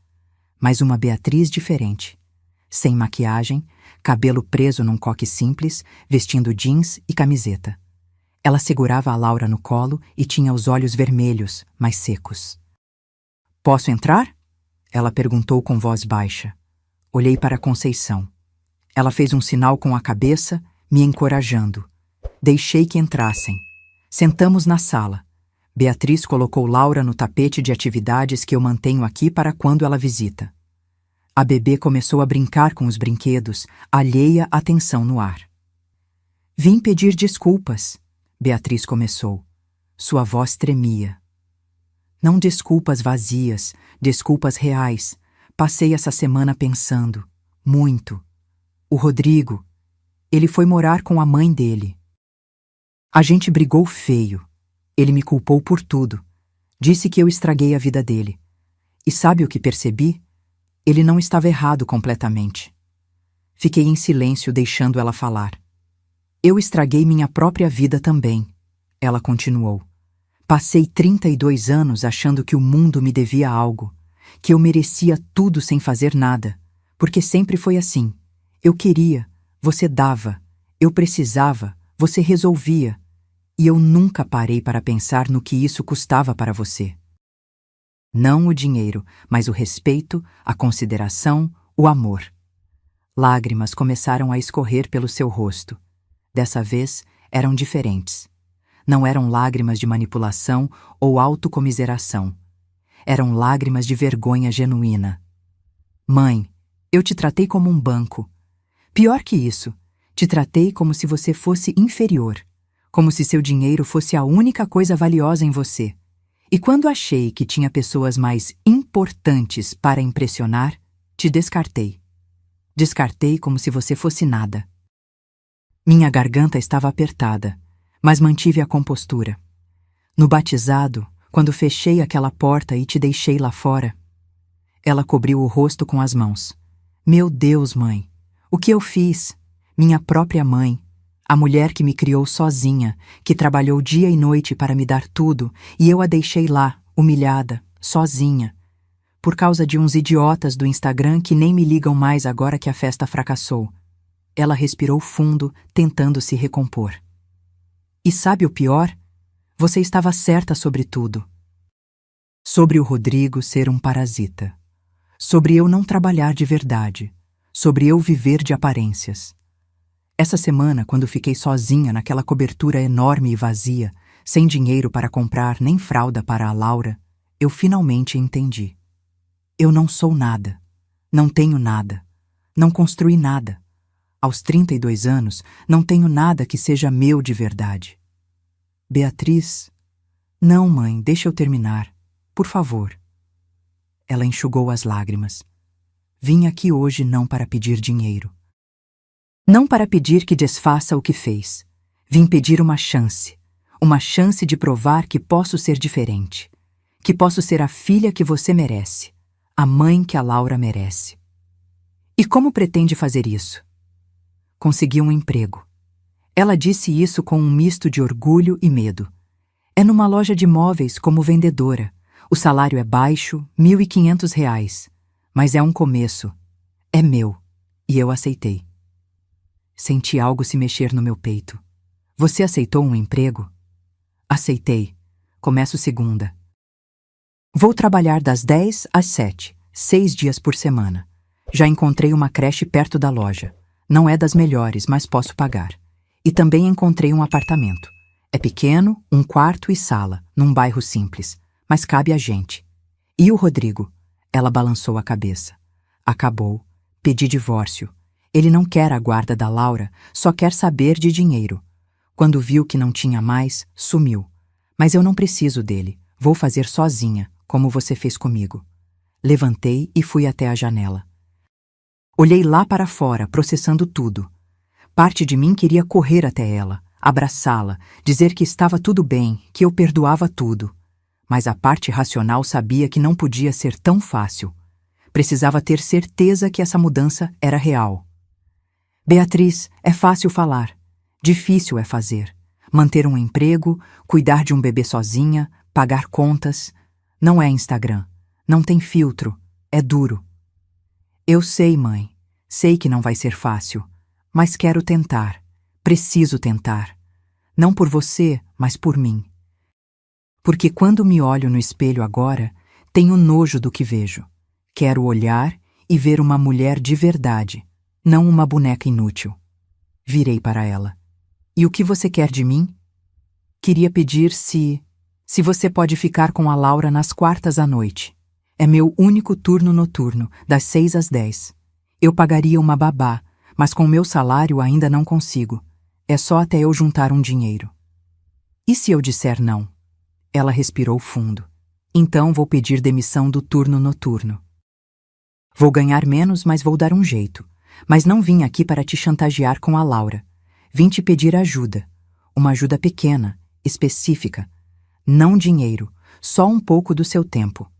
mas uma Beatriz diferente. Sem maquiagem, cabelo preso num coque simples, vestindo jeans e camiseta. Ela segurava a Laura no colo e tinha os olhos vermelhos, mas secos. Posso entrar? Ela perguntou com voz baixa. Olhei para Conceição. Ela fez um sinal com a cabeça, me encorajando. Deixei que entrassem. Sentamos na sala. Beatriz colocou Laura no tapete de atividades que eu mantenho aqui para quando ela visita. A bebê começou a brincar com os brinquedos, alheia à tensão no ar. Vim pedir desculpas, Beatriz começou. Sua voz tremia. Não desculpas vazias, desculpas reais. Passei essa semana pensando, muito. O Rodrigo, ele foi morar com a mãe dele. A gente brigou feio. Ele me culpou por tudo. Disse que eu estraguei a vida dele. E sabe o que percebi? Ele não estava errado completamente. Fiquei em silêncio deixando ela falar. Eu estraguei minha própria vida também, ela continuou. Passei 32 anos achando que o mundo me devia algo, que eu merecia tudo sem fazer nada, porque sempre foi assim. Eu queria, você dava, eu precisava, você resolvia, e eu nunca parei para pensar no que isso custava para você. Não o dinheiro, mas o respeito, a consideração, o amor. Lágrimas começaram a escorrer pelo seu rosto. Dessa vez, eram diferentes. Não eram lágrimas de manipulação ou autocomiseração. Eram lágrimas de vergonha genuína. Mãe, eu te tratei como um banco. Pior que isso, te tratei como se você fosse inferior, como se seu dinheiro fosse a única coisa valiosa em você. E quando achei que tinha pessoas mais importantes para impressionar, te descartei. Descartei como se você fosse nada. Minha garganta estava apertada, mas mantive a compostura. No batizado, quando fechei aquela porta e te deixei lá fora, ela cobriu o rosto com as mãos. Meu Deus, mãe, o que eu fiz? Minha própria mãe, a mulher que me criou sozinha, que trabalhou dia e noite para me dar tudo, e eu a deixei lá, humilhada, sozinha, por causa de uns idiotas do Instagram que nem me ligam mais agora que a festa fracassou. Ela respirou fundo, tentando se recompor. E sabe o pior? Você estava certa sobre tudo. Sobre o Rodrigo ser um parasita. Sobre eu não trabalhar de verdade. Sobre eu viver de aparências. Essa semana, quando fiquei sozinha naquela cobertura enorme e vazia, sem dinheiro para comprar nem fralda para a Laura, eu finalmente entendi. Eu não sou nada. Não tenho nada. Não construí nada. Aos 32 anos, não tenho nada que seja meu de verdade. Beatriz... Não, mãe, deixa eu terminar. Por favor. Ela enxugou as lágrimas. Vim aqui hoje não para pedir dinheiro. Não para pedir que desfaça o que fez. Vim pedir uma chance de provar que posso ser diferente, que posso ser a filha que você merece, a mãe que a Laura merece. E como pretende fazer isso? Consegui um emprego. Ela disse isso com um misto de orgulho e medo. É numa loja de móveis como vendedora. O salário é baixo, R$ 1.500, mas é um começo. É meu, e eu aceitei. Senti algo se mexer no meu peito. Você aceitou um emprego? Aceitei. Começo segunda. Vou trabalhar das 10 às 7, 6 dias por semana. Já encontrei uma creche perto da loja. Não é das melhores, mas posso pagar. E também encontrei um apartamento. É pequeno, 1 quarto e sala, num bairro simples, mas cabe a gente. E o Rodrigo? Ela balançou a cabeça. Acabou. Pedi divórcio. Ele não quer a guarda da Laura, só quer saber de dinheiro. Quando viu que não tinha mais, sumiu. Mas eu não preciso dele. Vou fazer sozinha, como você fez comigo. Levantei e fui até a janela. Olhei lá para fora, processando tudo. Parte de mim queria correr até ela, abraçá-la, dizer que estava tudo bem, que eu perdoava tudo. Mas a parte racional sabia que não podia ser tão fácil. Precisava ter certeza que essa mudança era real. Beatriz, é fácil falar. Difícil é fazer. Manter um emprego, cuidar de um bebê sozinha, pagar contas. Não é Instagram. Não tem filtro. É duro. Eu sei, mãe. Sei que não vai ser fácil. Mas quero tentar. Preciso tentar. Não por você, mas por mim. Porque quando me olho no espelho agora, Tenho nojo do que vejo. Quero olhar e ver uma mulher de verdade, não uma boneca inútil. Virei para ela. E o que você quer de mim? Queria pedir se você pode ficar com a Laura nas quartas à noite. É meu único turno noturno, das 6 às 10. Eu pagaria uma babá, mas com meu salário ainda não consigo. É só até eu juntar um dinheiro. E se eu disser não? Ela respirou fundo. Então vou pedir demissão do turno noturno. Vou ganhar menos, mas vou dar um jeito. Mas não vim aqui para te chantagear com a Laura. Vim te pedir ajuda. Uma ajuda pequena, específica. Não dinheiro, só um pouco do seu tempo.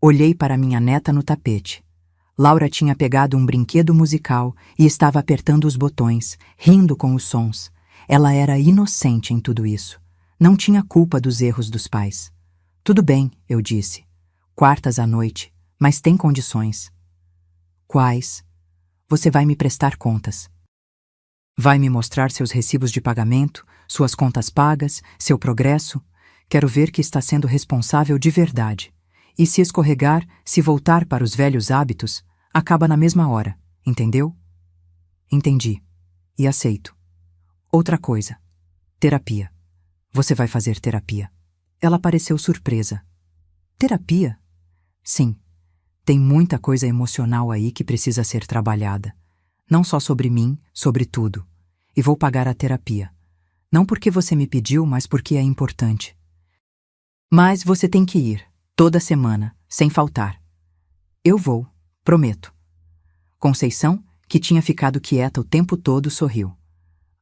Olhei para minha neta no tapete. Laura tinha pegado um brinquedo musical e estava apertando os botões, rindo com os sons. Ela era inocente em tudo isso. Não tinha culpa dos erros dos pais. Tudo bem, eu disse. Quartas à noite, mas tem condições. Quais? Você vai me prestar contas. Vai me mostrar seus recibos de pagamento, suas contas pagas, seu progresso. Quero ver que está sendo responsável de verdade. E se escorregar, se voltar para os velhos hábitos, acaba na mesma hora, entendeu? Entendi. E aceito. Outra coisa. Terapia. Você vai fazer terapia. Ela pareceu surpresa. Terapia? Sim. Tem muita coisa emocional aí que precisa ser trabalhada. Não só sobre mim, sobre tudo. E vou pagar a terapia. Não porque você me pediu, mas porque é importante. Mas você tem que ir, toda semana, sem faltar. Eu vou, prometo. Conceição, que tinha ficado quieta o tempo todo, sorriu.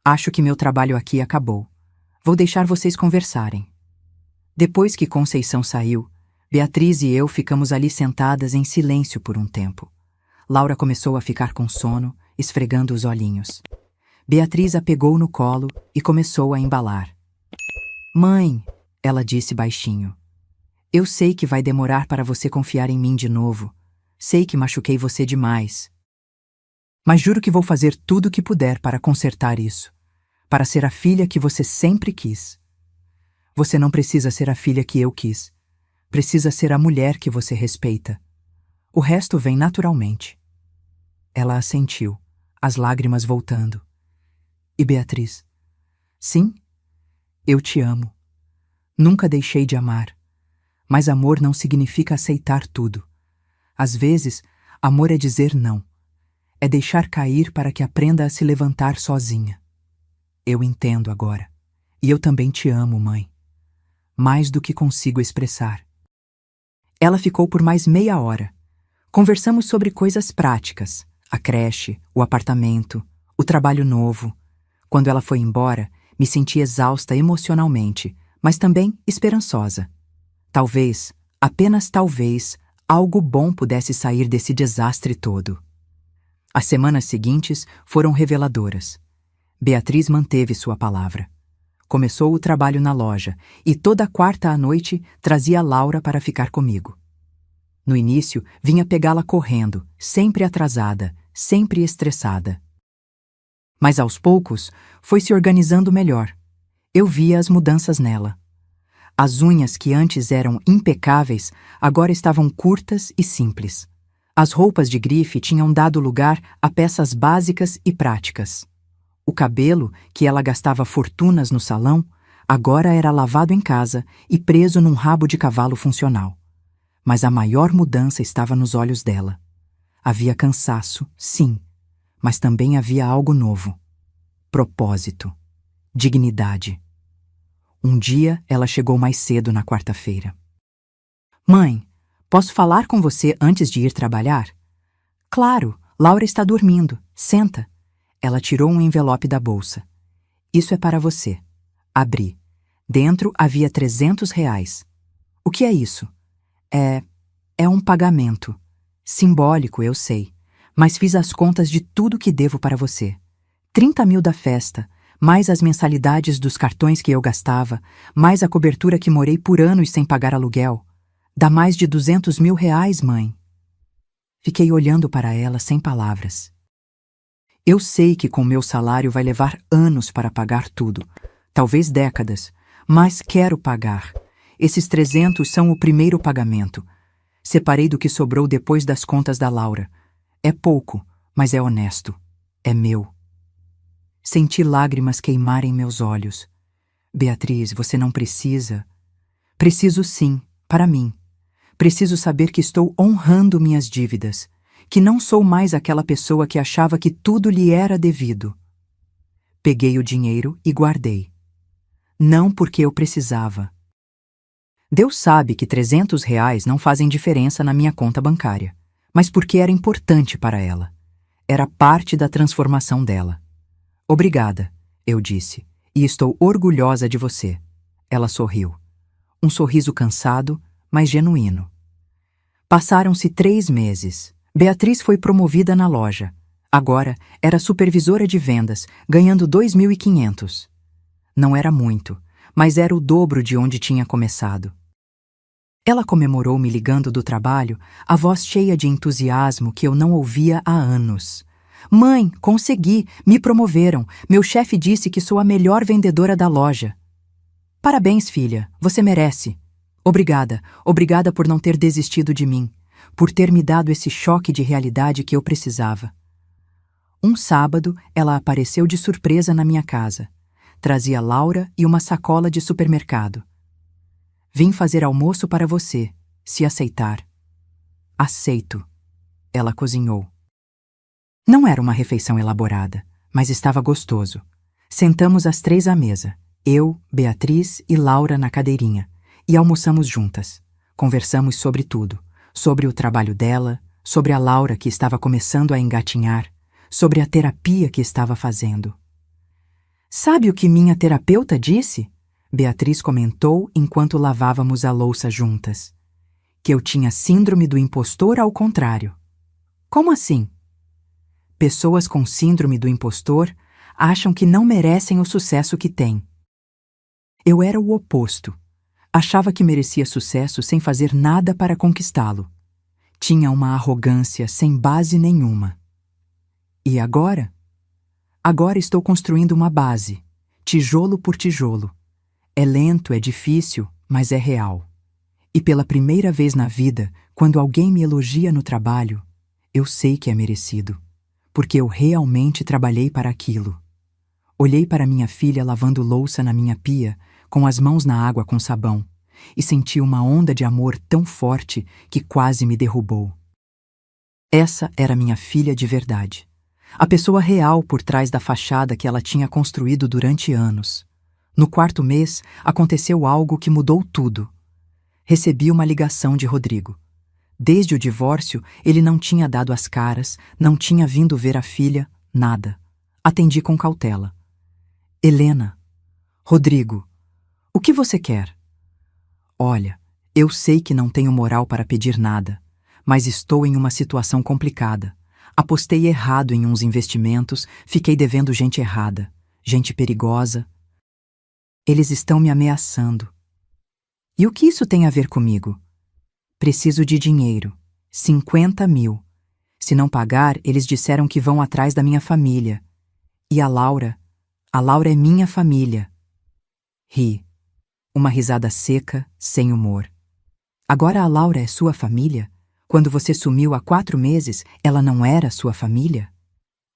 Acho que meu trabalho aqui acabou. Vou deixar vocês conversarem. Depois que Conceição saiu, Beatriz e eu ficamos ali sentadas em silêncio por um tempo. Laura começou a ficar com sono, esfregando os olhinhos. Beatriz a pegou no colo e começou a embalar. Mãe, ela disse baixinho. Eu sei que vai demorar para você confiar em mim de novo. Sei que machuquei você demais. Mas juro que vou fazer tudo o que puder para consertar isso. Para ser a filha que você sempre quis. Você não precisa ser a filha que eu quis. Precisa ser a mulher que você respeita. O resto vem naturalmente. Ela assentiu, as lágrimas voltando. E Beatriz? Sim, eu te amo. Nunca deixei de amar. Mas amor não significa aceitar tudo. Às vezes, amor é dizer não. É deixar cair para que aprenda a se levantar sozinha. Eu entendo agora. E eu também te amo, mãe. Mais do que consigo expressar. Ela ficou por mais meia hora. Conversamos sobre coisas práticas. A creche, o apartamento, o trabalho novo. Quando ela foi embora, me senti exausta emocionalmente, mas também esperançosa. Talvez, apenas talvez, algo bom pudesse sair desse desastre todo. As semanas seguintes foram reveladoras. Beatriz manteve sua palavra. Começou o trabalho na loja e toda quarta à noite trazia Laura para ficar comigo. No início, vinha pegá-la correndo, sempre atrasada, sempre estressada. Mas aos poucos, foi se organizando melhor. Eu via as mudanças nela. As unhas que antes eram impecáveis, agora estavam curtas e simples. As roupas de grife tinham dado lugar a peças básicas e práticas. O cabelo, que ela gastava fortunas no salão, agora era lavado em casa e preso num rabo de cavalo funcional. Mas a maior mudança estava nos olhos dela. Havia cansaço, sim, mas também havia algo novo. Propósito. Dignidade. Um dia, ela chegou mais cedo na quarta-feira. Mãe, posso falar com você antes de ir trabalhar? Claro, Laura está dormindo. Senta. Ela tirou um envelope da bolsa. Isso é para você. Abri. Dentro havia R$ 300. O que é isso? É um pagamento. Simbólico, eu sei. Mas fiz as contas de tudo que devo para você. 30 mil da festa, mais as mensalidades dos cartões que eu gastava, mais a cobertura que morei por anos sem pagar aluguel. Dá mais de R$ 200 mil, mãe. Fiquei olhando para ela sem palavras. Eu sei que com meu salário vai levar anos para pagar tudo, talvez décadas, mas quero pagar. Esses 300 são o primeiro pagamento. Separei do que sobrou depois das contas da Laura. É pouco, mas é honesto. É meu. Senti lágrimas queimarem meus olhos. Beatriz, você não precisa. Preciso sim, para mim. Preciso saber que estou honrando minhas dívidas, que não sou mais aquela pessoa que achava que tudo lhe era devido. Peguei o dinheiro e guardei. Não porque eu precisava. Deus sabe que R$ 300 não fazem diferença na minha conta bancária, mas porque era importante para ela. Era parte da transformação dela. Obrigada, eu disse, e estou orgulhosa de você. Ela sorriu. Um sorriso cansado, mas genuíno. Passaram-se 3 meses. Beatriz foi promovida na loja. Agora era supervisora de vendas, ganhando 2.500. Não era muito, mas era o dobro de onde tinha começado. Ela comemorou me ligando do trabalho, a voz cheia de entusiasmo que eu não ouvia há anos. Mãe, consegui, me promoveram. Meu chefe disse que sou a melhor vendedora da loja. Parabéns, filha, você merece. Obrigada, obrigada por não ter desistido de mim, por ter me dado esse choque de realidade que eu precisava. Um sábado, ela apareceu de surpresa na minha casa. Trazia Laura e uma sacola de supermercado. Vim fazer almoço para você, se aceitar. Aceito. Ela cozinhou. Não era uma refeição elaborada, mas estava gostoso. Sentamos as 3 à mesa, eu, Beatriz e Laura na cadeirinha, e almoçamos juntas. Conversamos sobre tudo, sobre o trabalho dela, sobre a Laura que estava começando a engatinhar, sobre a terapia que estava fazendo. Sabe o que minha terapeuta disse? Beatriz comentou enquanto lavávamos a louça juntas. Que eu tinha síndrome do impostor ao contrário. Como assim? Pessoas com síndrome do impostor acham que não merecem o sucesso que têm. Eu era o oposto. Achava que merecia sucesso sem fazer nada para conquistá-lo. Tinha uma arrogância sem base nenhuma. E agora? Agora estou construindo uma base, tijolo por tijolo. É lento, é difícil, mas é real. E pela primeira vez na vida, quando alguém me elogia no trabalho, eu sei que é merecido, porque eu realmente trabalhei para aquilo. Olhei para minha filha lavando louça na minha pia, com as mãos na água com sabão, e senti uma onda de amor tão forte que quase me derrubou. Essa era minha filha de verdade. A pessoa real por trás da fachada que ela tinha construído durante anos. No 4º mês, aconteceu algo que mudou tudo. Recebi uma ligação de Rodrigo. Desde o divórcio, ele não tinha dado as caras, não tinha vindo ver a filha, nada. Atendi com cautela. Helena. Rodrigo. O que você quer? Olha, eu sei que não tenho moral para pedir nada, mas estou em uma situação complicada. Apostei errado em uns investimentos, fiquei devendo gente errada, gente perigosa. Eles estão me ameaçando. E o que isso tem a ver comigo? Preciso de dinheiro. 50 mil. Se não pagar, eles disseram que vão atrás da minha família. E a Laura? A Laura é minha família. Ri. Uma risada seca, sem humor. Agora a Laura é sua família? Quando você sumiu há 4 meses, ela não era sua família?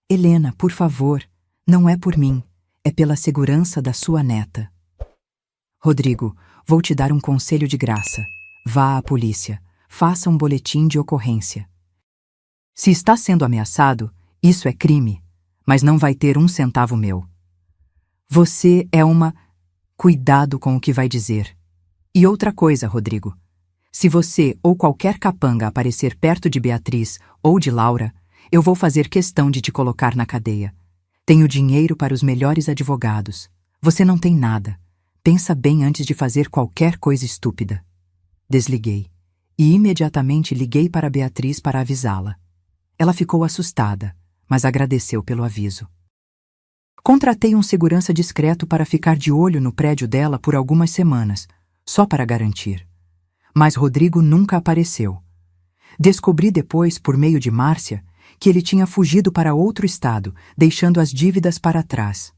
Helena, por favor, não é por mim. É pela segurança da sua neta. Rodrigo, vou te dar um conselho de graça. Vá à polícia. Faça um boletim de ocorrência. Se está sendo ameaçado, isso é crime, mas não vai ter 1 centavo meu. Você é uma... Cuidado com o que vai dizer. E outra coisa, Rodrigo. Se você ou qualquer capanga aparecer perto de Beatriz ou de Laura, eu vou fazer questão de te colocar na cadeia. Tenho dinheiro para os melhores advogados. Você não tem nada. Pensa bem antes de fazer qualquer coisa estúpida. Desliguei. E imediatamente liguei para Beatriz para avisá-la. Ela ficou assustada, mas agradeceu pelo aviso. Contratei um segurança discreto para ficar de olho no prédio dela por algumas semanas, só para garantir. Mas Rodrigo nunca apareceu. Descobri depois, por meio de Márcia, que ele tinha fugido para outro estado, deixando as dívidas para trás.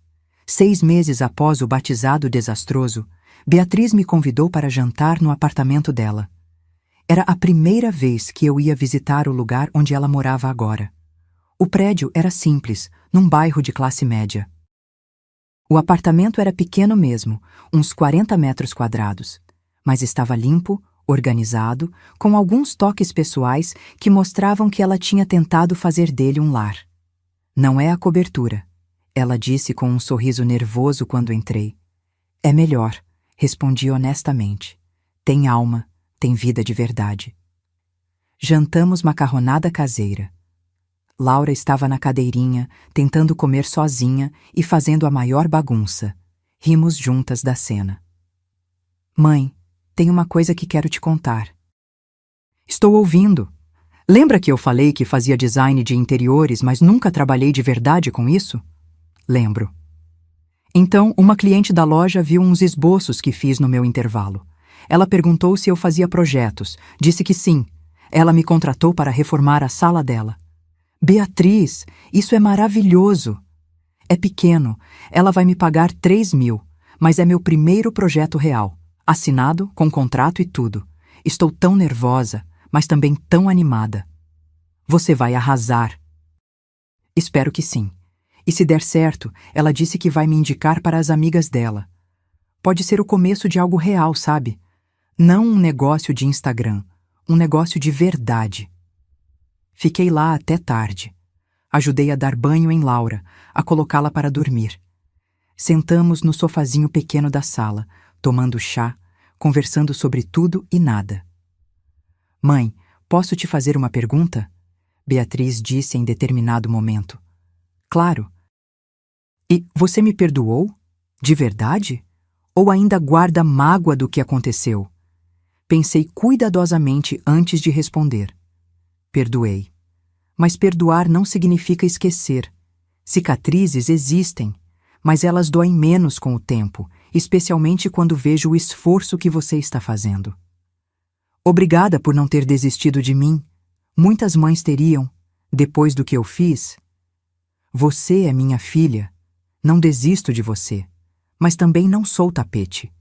6 meses após o batizado desastroso, Beatriz me convidou para jantar no apartamento dela. Era a primeira vez que eu ia visitar o lugar onde ela morava agora. O prédio era simples, num bairro de classe média. O apartamento era pequeno mesmo, uns 40 metros quadrados, mas estava limpo, organizado, com alguns toques pessoais que mostravam que ela tinha tentado fazer dele um lar. Não é a cobertura, ela disse com um sorriso nervoso quando entrei. É melhor, respondi honestamente. Tem alma, tem vida de verdade. Jantamos macarronada caseira. Laura estava na cadeirinha, tentando comer sozinha e fazendo a maior bagunça. Rimos juntas da cena. Mãe, tem uma coisa que quero te contar. Estou ouvindo. Lembra que eu falei que fazia design de interiores, mas nunca trabalhei de verdade com isso? Lembro. Então, uma cliente da loja viu uns esboços que fiz no meu intervalo. Ela perguntou se eu fazia projetos. Disse que sim. Ela me contratou para reformar a sala dela. Beatriz, isso é maravilhoso. É pequeno. Ela vai me pagar 3.000, mas é meu primeiro projeto real. Assinado, com contrato e tudo. Estou tão nervosa, mas também tão animada. Você vai arrasar. Espero que sim. E se der certo, ela disse que vai me indicar para as amigas dela. Pode ser o começo de algo real, sabe? Não um negócio de Instagram, um negócio de verdade. Fiquei lá até tarde. Ajudei a dar banho em Laura, a colocá-la para dormir. Sentamos no sofazinho pequeno da sala, tomando chá, conversando sobre tudo e nada. Mãe, posso te fazer uma pergunta? Beatriz disse em determinado momento. Claro. E você me perdoou? De verdade? Ou ainda guarda mágoa do que aconteceu? Pensei cuidadosamente antes de responder. Perdoei. Mas perdoar não significa esquecer. Cicatrizes existem, mas elas doem menos com o tempo, especialmente quando vejo o esforço que você está fazendo. Obrigada por não ter desistido de mim. Muitas mães teriam, depois do que eu fiz. Você é minha filha. Não desisto de você, mas também não sou tapete.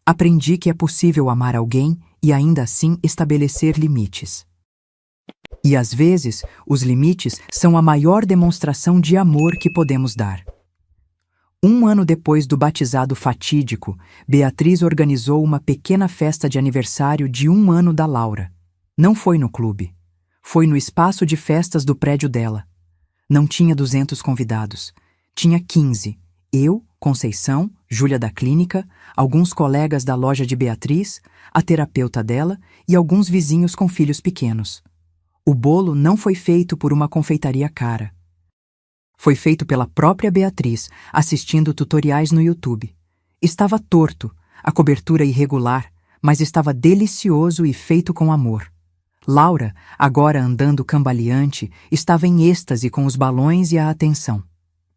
Aprendi que é possível amar alguém e ainda assim estabelecer limites. E às vezes, os limites são a maior demonstração de amor que podemos dar. 1 ano depois do batizado fatídico, Beatriz organizou uma pequena festa de aniversário de 1 ano da Laura. Não foi no clube. Foi no espaço de festas do prédio dela. Não tinha 200 convidados. Tinha 15. Eu, Conceição, Júlia da clínica, alguns colegas da loja de Beatriz, a terapeuta dela e alguns vizinhos com filhos pequenos. O bolo não foi feito por uma confeitaria cara. Foi feito pela própria Beatriz, assistindo tutoriais no YouTube. Estava torto, a cobertura irregular, mas estava delicioso e feito com amor. Laura, agora andando cambaleante, estava em êxtase com os balões e a atenção.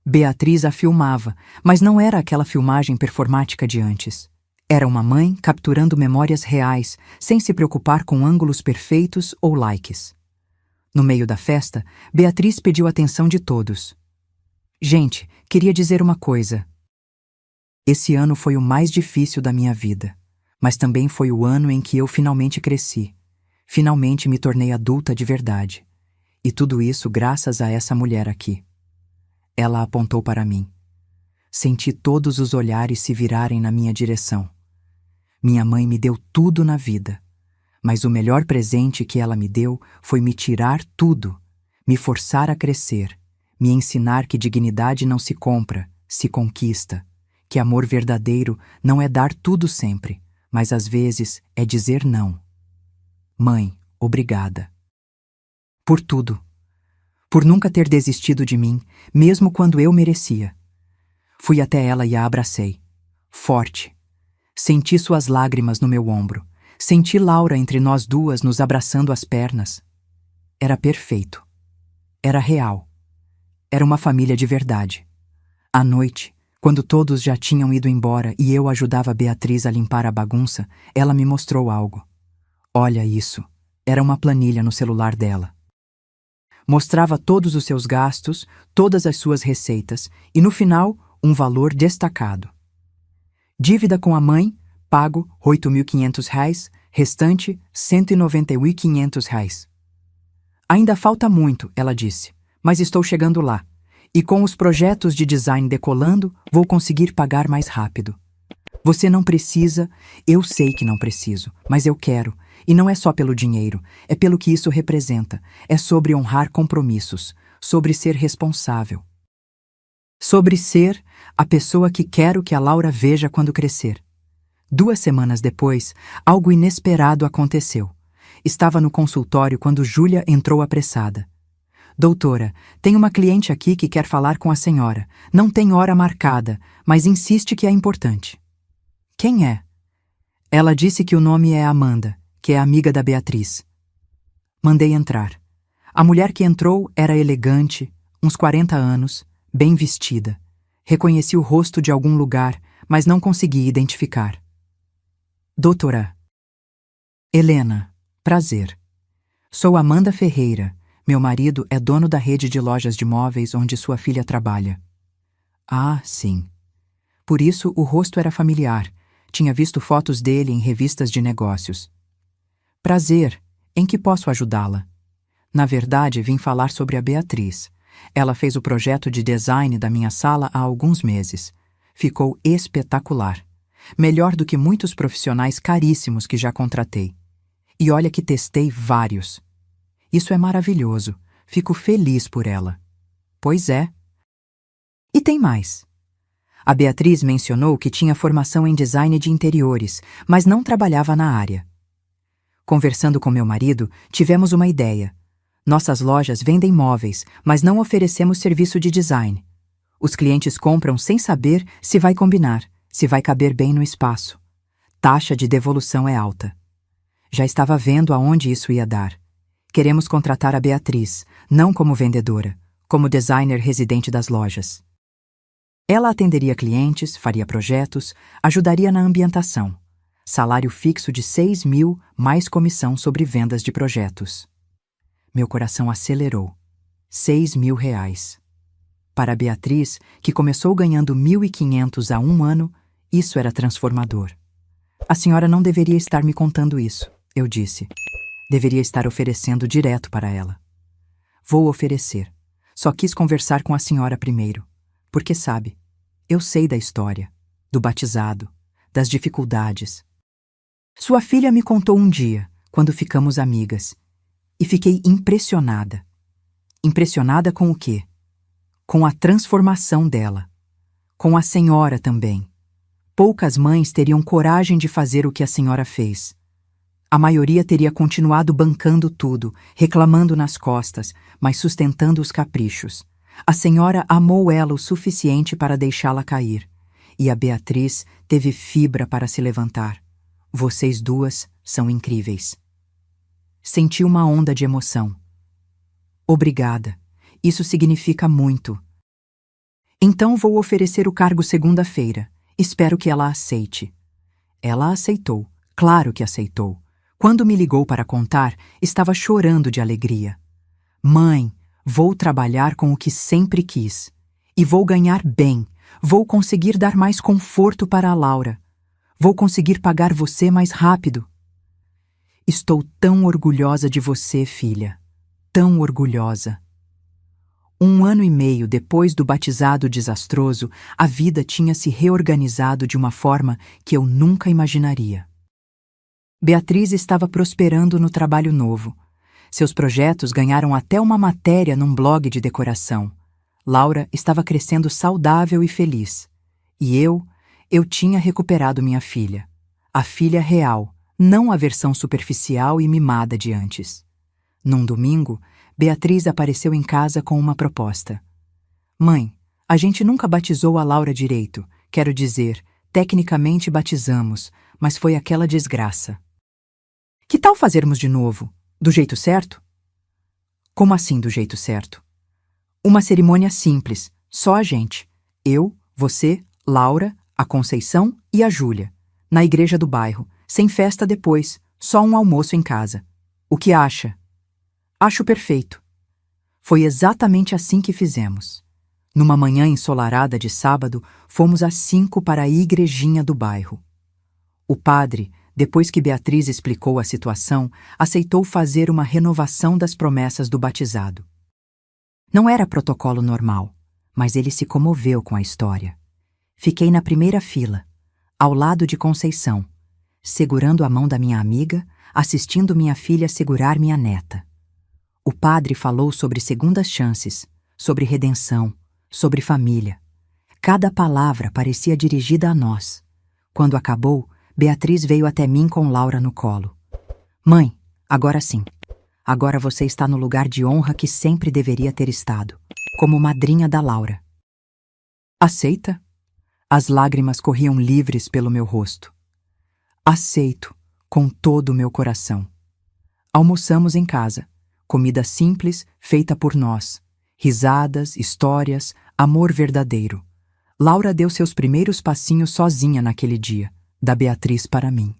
Beatriz a filmava, mas não era aquela filmagem performática de antes. Era uma mãe capturando memórias reais, sem se preocupar com ângulos perfeitos ou likes. No meio da festa, Beatriz pediu a atenção de todos. Gente, queria dizer uma coisa. Esse ano foi o mais difícil da minha vida, mas também foi o ano em que eu finalmente cresci. Finalmente me tornei adulta de verdade. E tudo isso graças a essa mulher aqui. Ela apontou para mim. Senti todos os olhares se virarem na minha direção. Minha mãe me deu tudo na vida. Mas o melhor presente que ela me deu foi me tirar tudo, me forçar a crescer, me ensinar que dignidade não se compra, se conquista, que amor verdadeiro não é dar tudo sempre, mas às vezes é dizer não. Mãe, obrigada. Por tudo. Por nunca ter desistido de mim, mesmo quando eu merecia. Fui até ela e a abracei. Forte. Senti suas lágrimas no meu ombro. Senti Laura entre nós duas nos abraçando as pernas. Era perfeito. Era real. Era uma família de verdade. À noite, quando todos já tinham ido embora e eu ajudava Beatriz a limpar a bagunça, ela me mostrou algo. Olha isso. Era uma planilha no celular dela. Mostrava todos os seus gastos, todas as suas receitas e, no final, um valor destacado. Dívida com a mãe, pago R$ 8.500, Restante, R$ 191.500. Ainda falta muito, ela disse, mas estou chegando lá. E com os projetos de design decolando, vou conseguir pagar mais rápido. Você não precisa, eu sei que não preciso, mas eu quero. E não é só pelo dinheiro, é pelo que isso representa. É sobre honrar compromissos, sobre ser responsável. Sobre ser a pessoa que quero que a Laura veja quando crescer. 2 semanas depois, algo inesperado aconteceu. Estava no consultório quando Júlia entrou apressada. Doutora, tem uma cliente aqui que quer falar com a senhora. Não tem hora marcada, mas insiste que é importante. Quem é? Ela disse que o nome é Amanda, que é amiga da Beatriz. Mandei entrar. A mulher que entrou era elegante, uns 40 anos, bem vestida. Reconheci o rosto de algum lugar, mas não consegui identificar. Doutora. Helena, prazer. Sou Amanda Ferreira. Meu marido é dono da rede de lojas de móveis onde sua filha trabalha. Ah, sim. Por isso o rosto era familiar. Tinha visto fotos dele em revistas de negócios. Prazer. Em que posso ajudá-la? Na verdade, vim falar sobre a Beatriz. Ela fez o projeto de design da minha sala há alguns meses. Ficou espetacular. Melhor do que muitos profissionais caríssimos que já contratei. E olha que testei vários. Isso é maravilhoso. Fico feliz por ela. Pois é. E tem mais. A Beatriz mencionou que tinha formação em design de interiores, mas não trabalhava na área. Conversando com meu marido, tivemos uma ideia. Nossas lojas vendem móveis, mas não oferecemos serviço de design. Os clientes compram sem saber se vai combinar, se vai caber bem no espaço. Taxa de devolução é alta. Já estava vendo aonde isso ia dar. Queremos contratar a Beatriz, não como vendedora, como designer residente das lojas. Ela atenderia clientes, faria projetos, ajudaria na ambientação. Salário fixo de 6.000, mais comissão sobre vendas de projetos. Meu coração acelerou. R$ 6.000. Para a Beatriz, que começou ganhando 1.500 há um ano, isso era transformador. A senhora não deveria estar me contando isso, eu disse. Deveria estar oferecendo direto para ela. Vou oferecer. Só quis conversar com a senhora primeiro. Porque sabe, eu sei da história, do batizado, das dificuldades. Sua filha me contou um dia, quando ficamos amigas, e fiquei impressionada. Impressionada com o quê? Com a transformação dela. Com a senhora também. Poucas mães teriam coragem de fazer o que a senhora fez. A maioria teria continuado bancando tudo, reclamando nas costas, mas sustentando os caprichos. A senhora amou ela o suficiente para deixá-la cair. E a Beatriz teve fibra para se levantar. Vocês duas são incríveis. Senti uma onda de emoção. Obrigada. Isso significa muito. Então vou oferecer o cargo segunda-feira. Espero que ela aceite. Ela aceitou. Claro que aceitou. Quando me ligou para contar, estava chorando de alegria. Mãe, vou trabalhar com o que sempre quis. E vou ganhar bem. Vou conseguir dar mais conforto para a Laura. Vou conseguir pagar você mais rápido. Estou tão orgulhosa de você, filha. Tão orgulhosa. 1 ano e meio depois do batizado desastroso, a vida tinha se reorganizado de uma forma que eu nunca imaginaria. Beatriz estava prosperando no trabalho novo. Seus projetos ganharam até uma matéria num blog de decoração. Laura estava crescendo saudável e feliz. E eu tinha recuperado minha filha. A filha real, não a versão superficial e mimada de antes. Num domingo, Beatriz apareceu em casa com uma proposta. Mãe, a gente nunca batizou a Laura direito. Quero dizer, tecnicamente batizamos, mas foi aquela desgraça. Que tal fazermos de novo? Do jeito certo? Como assim do jeito certo? Uma cerimônia simples, só a gente. Eu, você, Laura, a Conceição e a Júlia. Na igreja do bairro, sem festa depois, só um almoço em casa. O que acha? Acho perfeito. Foi exatamente assim que fizemos. Numa manhã ensolarada de sábado, fomos às 5 para a igrejinha do bairro. O padre, Depois que Beatriz explicou a situação, aceitou fazer uma renovação das promessas do batizado. Não era protocolo normal, mas ele se comoveu com a história. Fiquei na primeira fila, ao lado de Conceição, segurando a mão da minha amiga, assistindo minha filha segurar minha neta. O padre falou sobre segundas chances, sobre redenção, sobre família. Cada palavra parecia dirigida a nós. Quando acabou, Beatriz veio até mim com Laura no colo. Mãe, agora sim. Agora você está no lugar de honra que sempre deveria ter estado, como madrinha da Laura. Aceita? As lágrimas corriam livres pelo meu rosto. Aceito, com todo o meu coração. Almoçamos em casa, comida simples, feita por nós. Risadas, histórias, amor verdadeiro. Laura deu seus primeiros passinhos sozinha naquele dia, da Beatriz para mim.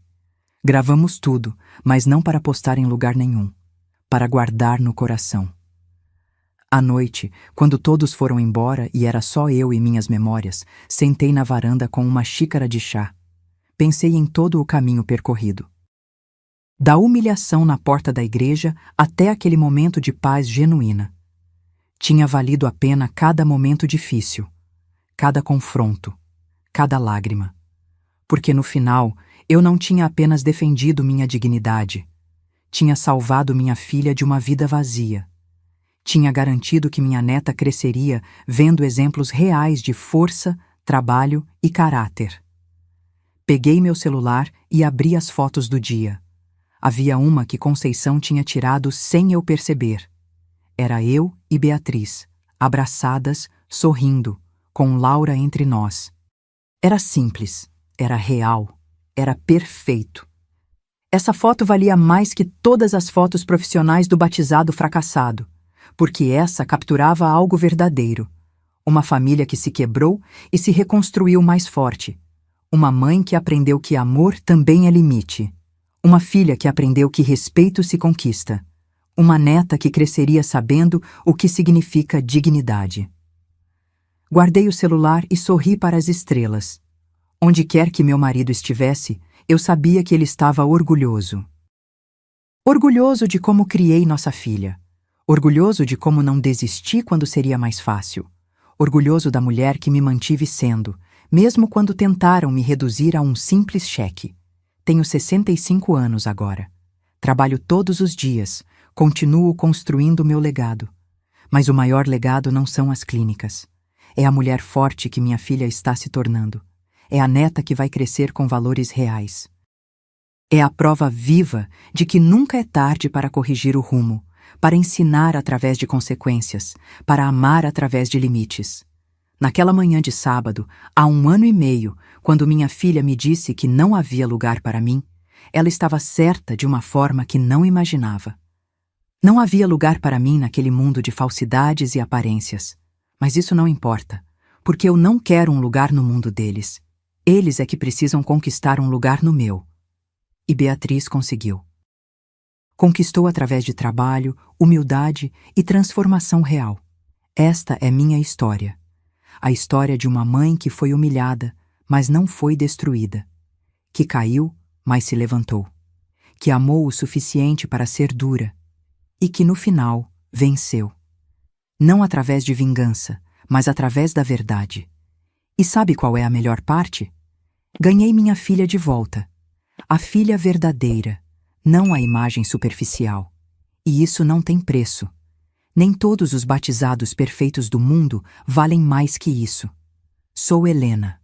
Gravamos tudo, mas não para postar em lugar nenhum, para guardar no coração. À noite, quando todos foram embora e era só eu e minhas memórias, sentei na varanda com uma xícara de chá. Pensei em todo o caminho percorrido. Da humilhação na porta da igreja até aquele momento de paz genuína. Tinha valido a pena cada momento difícil, cada confronto, cada lágrima. Porque no final, eu não tinha apenas defendido minha dignidade. Tinha salvado minha filha de uma vida vazia. Tinha garantido que minha neta cresceria vendo exemplos reais de força, trabalho e caráter. Peguei meu celular e abri as fotos do dia. Havia uma que Conceição tinha tirado sem eu perceber. Era eu e Beatriz, abraçadas, sorrindo, com Laura entre nós. Era simples, era real, era perfeito. Essa foto valia mais que todas as fotos profissionais do batizado fracassado, porque essa capturava algo verdadeiro. Uma família que se quebrou e se reconstruiu mais forte. Uma mãe que aprendeu que amor também é limite. Uma filha que aprendeu que respeito se conquista. Uma neta que cresceria sabendo o que significa dignidade. Guardei o celular e sorri para as estrelas. Onde quer que meu marido estivesse, eu sabia que ele estava orgulhoso. Orgulhoso de como criei nossa filha. Orgulhoso de como não desisti quando seria mais fácil. Orgulhoso da mulher que me mantive sendo, mesmo quando tentaram me reduzir a um simples cheque. Tenho 65 anos agora. Trabalho todos os dias, continuo construindo meu legado. Mas o maior legado não são as clínicas. É a mulher forte que minha filha está se tornando. É a neta que vai crescer com valores reais. É a prova viva de que nunca é tarde para corrigir o rumo, para ensinar através de consequências, para amar através de limites. Naquela manhã de sábado, há 1 ano e meio, quando minha filha me disse que não havia lugar para mim, ela estava certa de uma forma que não imaginava. Não havia lugar para mim naquele mundo de falsidades e aparências. Mas isso não importa, porque eu não quero um lugar no mundo deles. Eles é que precisam conquistar um lugar no meu. E Beatriz conseguiu. Conquistou através de trabalho, humildade e transformação real. Esta é minha história. A história de uma mãe que foi humilhada, mas não foi destruída. Que caiu, mas se levantou. Que amou o suficiente para ser dura. E que no final venceu. Não através de vingança, mas através da verdade. E sabe qual é a melhor parte? Ganhei minha filha de volta. A filha verdadeira, não a imagem superficial. E isso não tem preço. Nem todos os batizados perfeitos do mundo valem mais que isso. Sou Helena.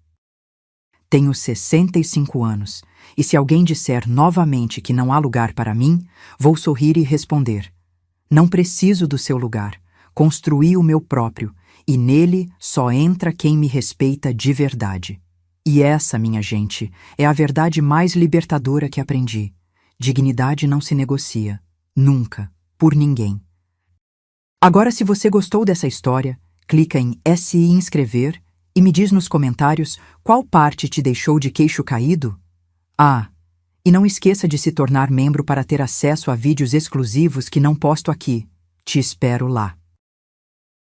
Tenho 65 anos, e se alguém disser novamente que não há lugar para mim, vou sorrir e responder: não preciso do seu lugar. Construí o meu próprio, e nele só entra quem me respeita de verdade. E essa, minha gente, é a verdade mais libertadora que aprendi. Dignidade não se negocia. Nunca. Por ninguém. Agora, se você gostou dessa história, clica em SI inscrever e me diz nos comentários qual parte te deixou de queixo caído. Ah, e não esqueça de se tornar membro para ter acesso a vídeos exclusivos que não posto aqui. Te espero lá.